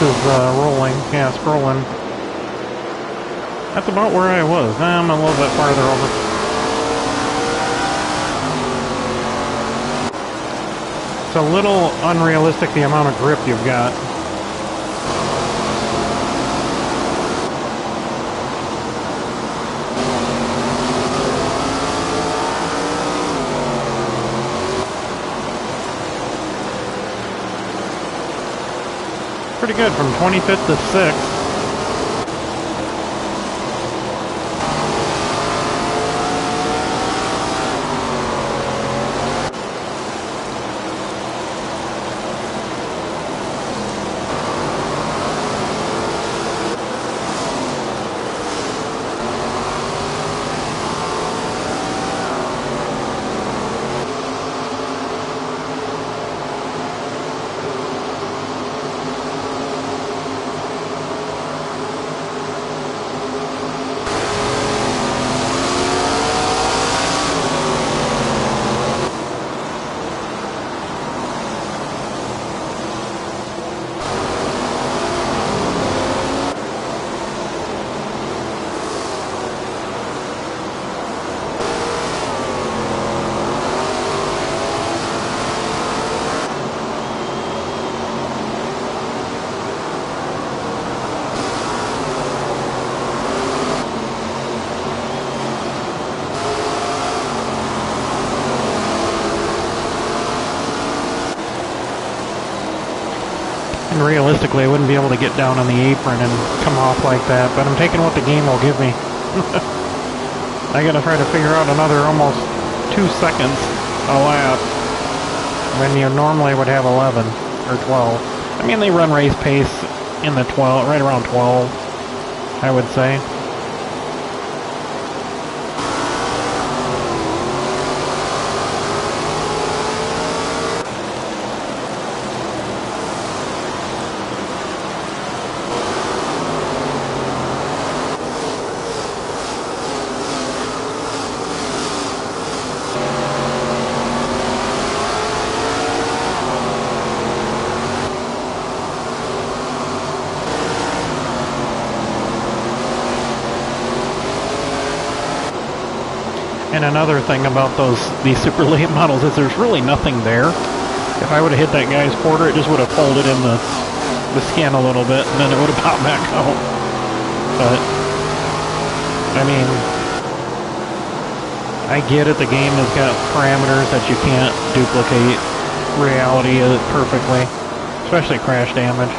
is rolling. Yeah, scrolling. That's about where I was. I'm a little bit farther over. It's a little unrealistic, the amount of grip you've got. Pretty good, from 25th to 6th. Realistically, I wouldn't be able to get down on the apron and come off like that, but I'm taking what the game will give me. I gotta try to figure out another almost 2 seconds a lap when you normally would have 11 or 12. I mean, they run race pace in the 12, right around 12, I would say. And another thing about these super late models is there's really nothing there. If I would have hit that guy's quarter, it just would have folded in the skin a little bit, and then it would have popped back out. But, I mean, I get it, the game has got parameters that you can't duplicate reality perfectly, especially crash damage.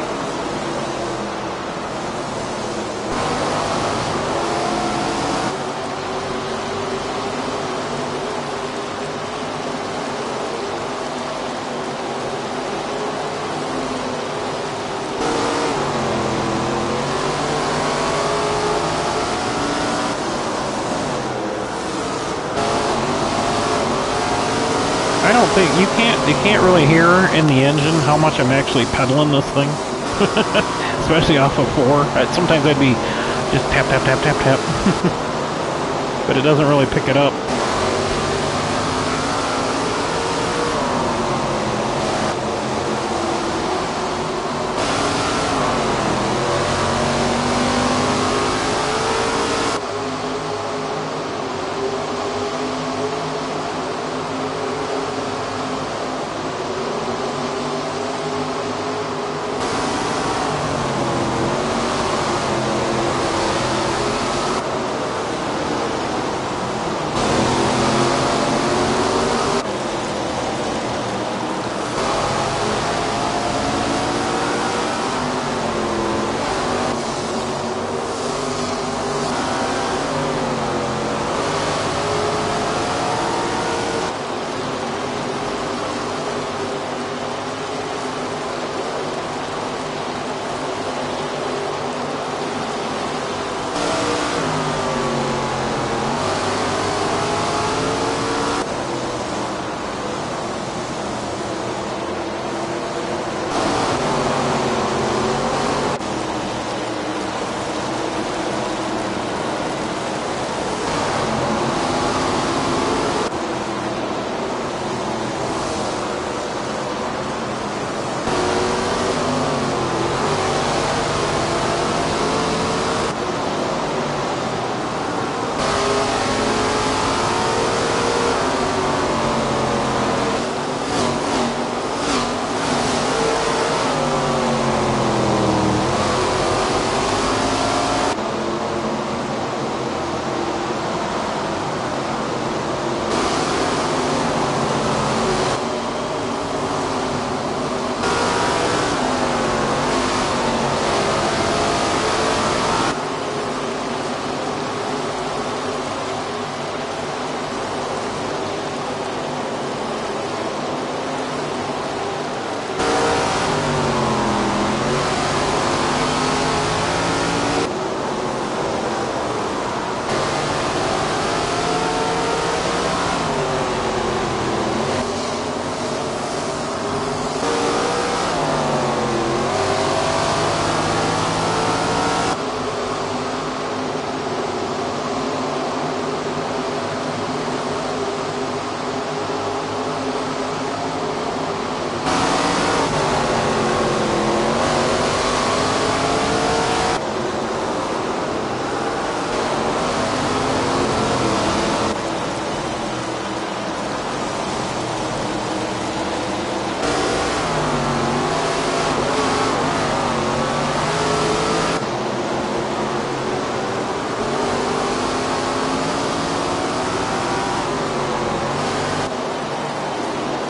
I don't think you can't really hear in the engine how much I'm actually pedaling this thing, especially off of 4. Sometimes I'd be just tap tap tap tap tap, but it doesn't really pick it up.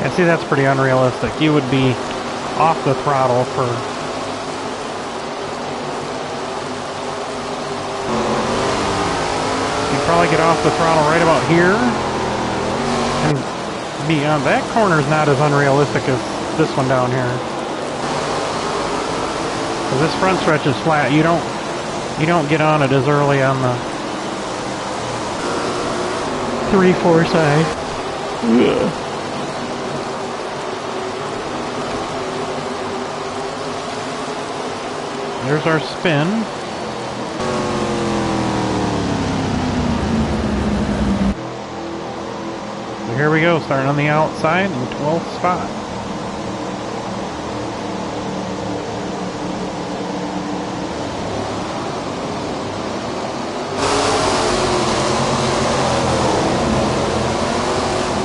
Yeah, see, that's pretty unrealistic. You would be off the throttle for... You'd probably get off the throttle right about here. And beyond that corner's not as unrealistic as this one down here. 'Cause this front stretch is flat. You don't get on it as early on the 3-4 side. Ugh. There's our spin. So here we go, starting on the outside in the 12th spot.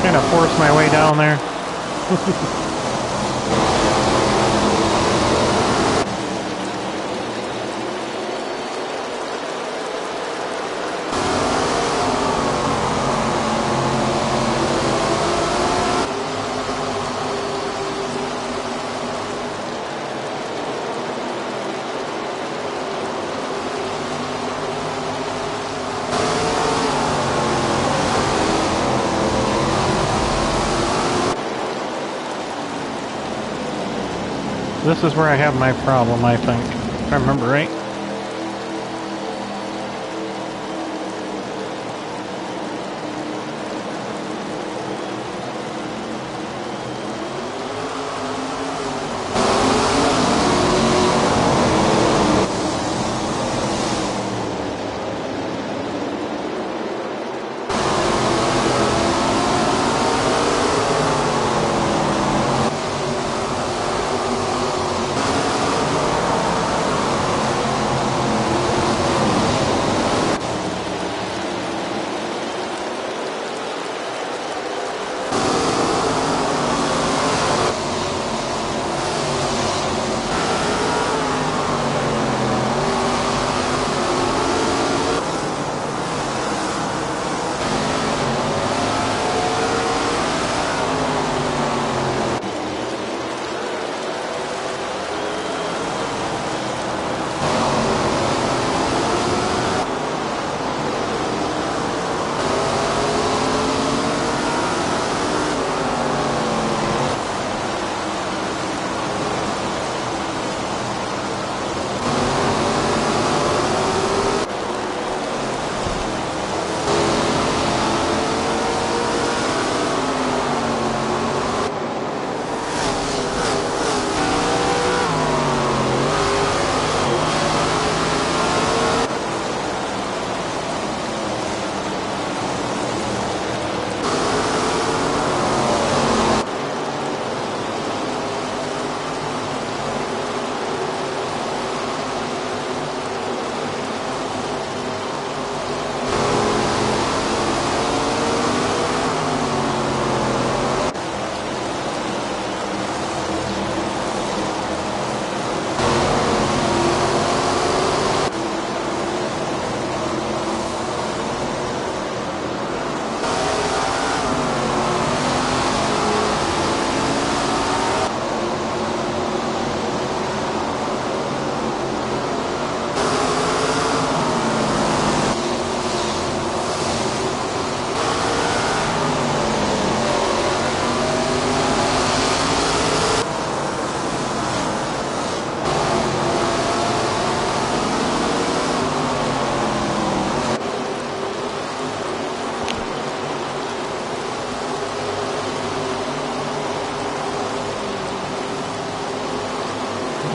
Kind of forced my way down there. This is where I have my problem, I think, if I remember right.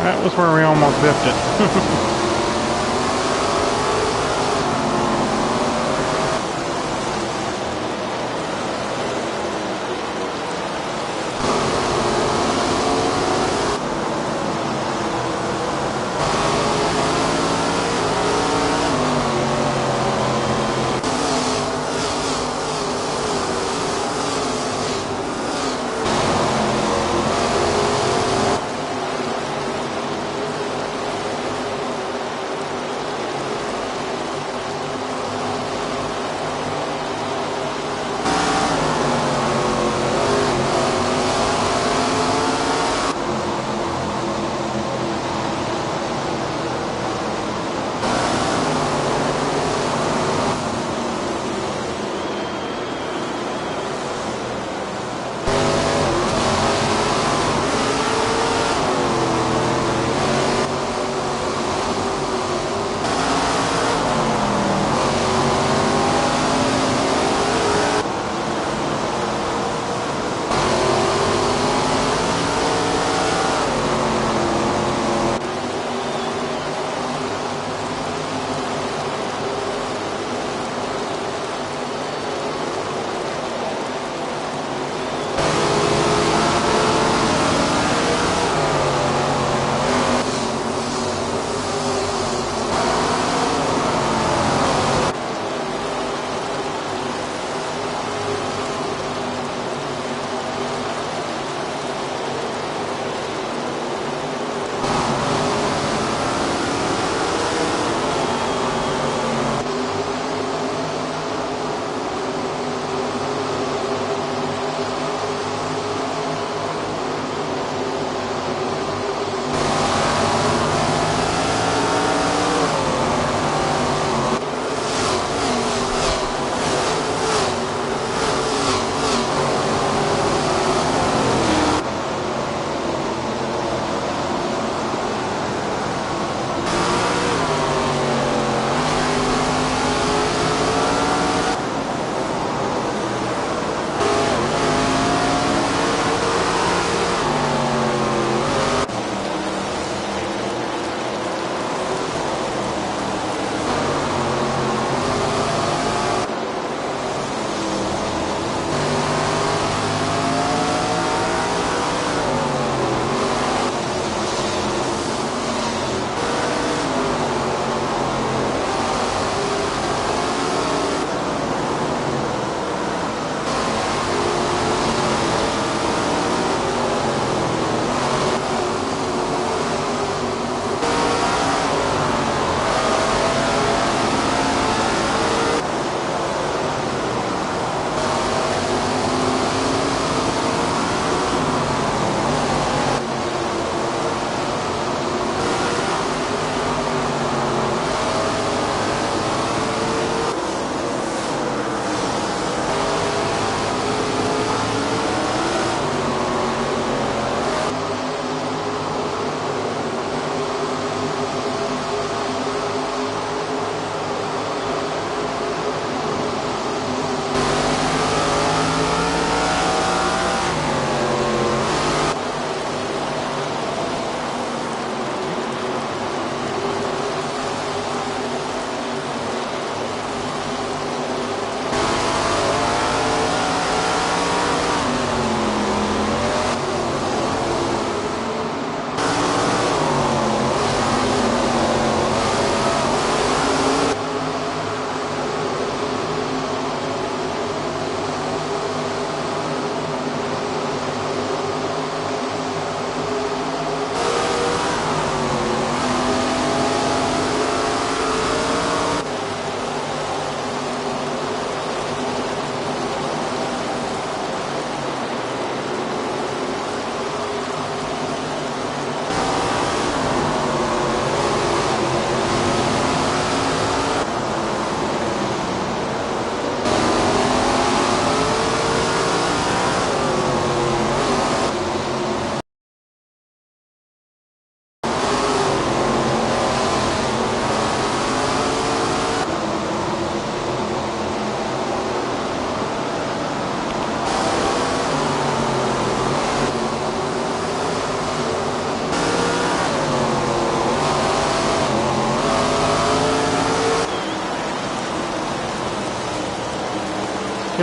That was where we almost biffed it.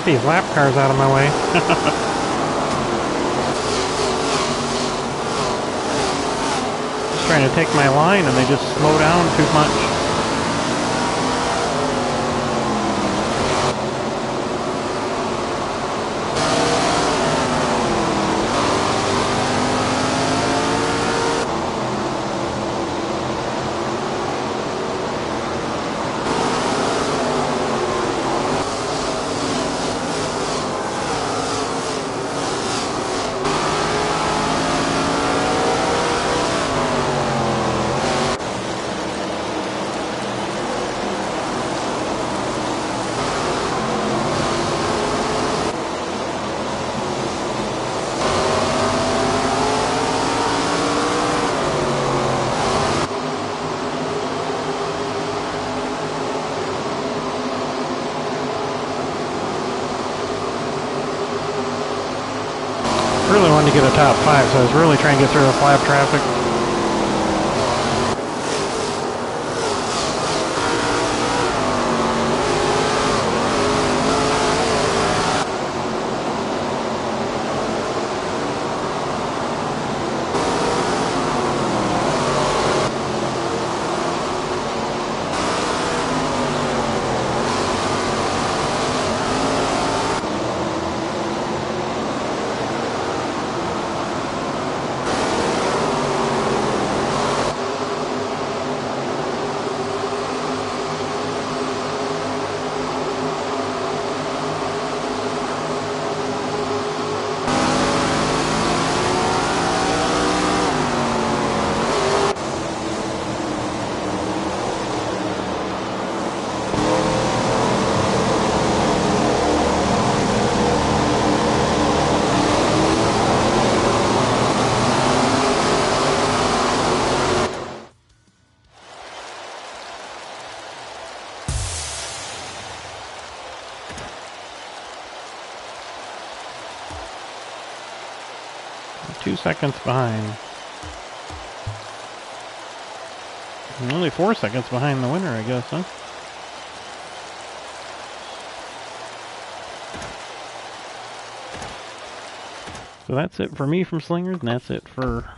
these lap cars out of my way. Just trying to take my line and they just slow down too much. Really wanted to get a top 5, so I was really trying to get through the lap traffic. I'm 2 seconds behind. I'm only 4 seconds behind the winner, I guess, huh? So that's it for me from Slingers, and that's it for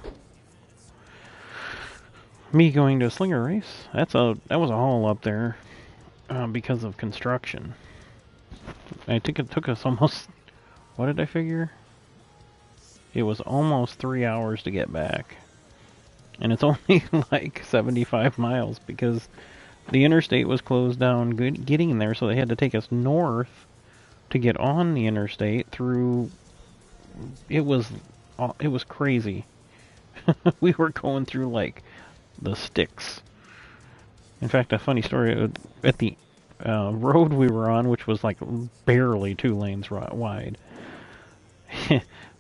me going to a Slinger race. That was a haul up there because of construction. I think it took us almost, what did I figure? It was almost 3 hours to get back. And it's only like 75 miles because the interstate was closed down getting there, so they had to take us north to get on the interstate through. It was crazy. We were going through like the sticks. In fact, a funny story, at the road we were on, which was like barely 2 lanes wide,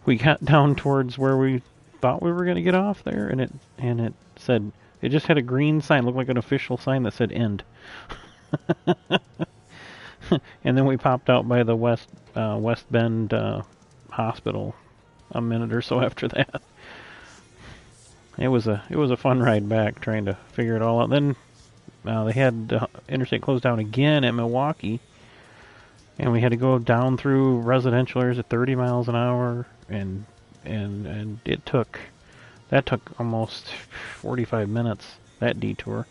we got down towards where we thought we were going to get off there, and it said, it just had a green sign, looked like an official sign that said end. And then we popped out by the West Bend hospital a minute or so after that. It was a fun ride back, trying to figure it all out. Then they had interstate closed down again at Milwaukee, and we had to go down through residential areas at 30 miles an hour, and it took almost 45 minutes, that detour.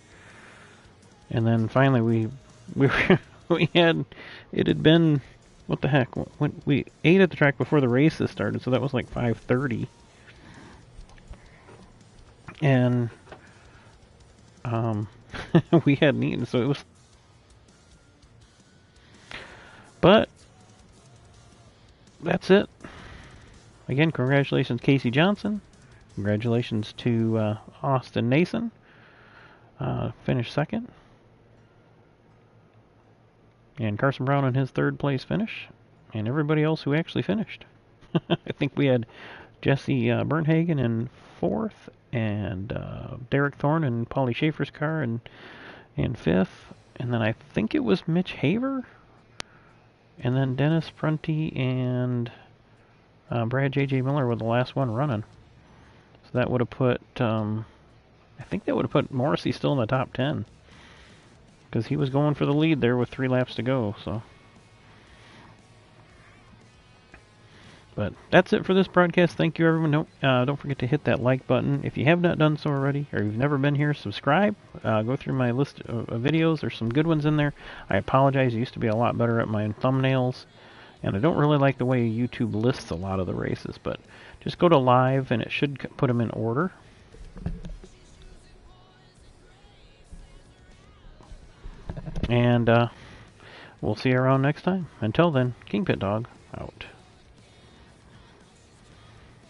And then finally it had been, what the heck, when we ate at the track before the races started, so that was like 5:30. And we hadn't eaten, so it was. But that's it. Again, congratulations, Casey Johnson. Congratulations to Austin Nason. Finished second. And Carson Brown in his 3rd place finish. And everybody else who actually finished. I think we had Jesse Bernhagen in 4th. And Derek Thorne and Paulie Schaefer's car in 5th. And then I think it was Mitch Haver. And then Dennis Prunty and Brad J.J. Miller were the last one running. So that would have put, I think that would have put Morrissey still in the top 10. Because he was going for the lead there with 3 laps to go, so. But that's it for this broadcast. Thank you, everyone. Don't forget to hit that like button. If you have not done so already, or you've never been here, subscribe. Go through my list of videos. There's some good ones in there. I apologize. I used to be a lot better at my thumbnails. And I don't really like the way YouTube lists a lot of the races. But just go to live, and it should put them in order. And we'll see you around next time. Until then, KingPittDawg out.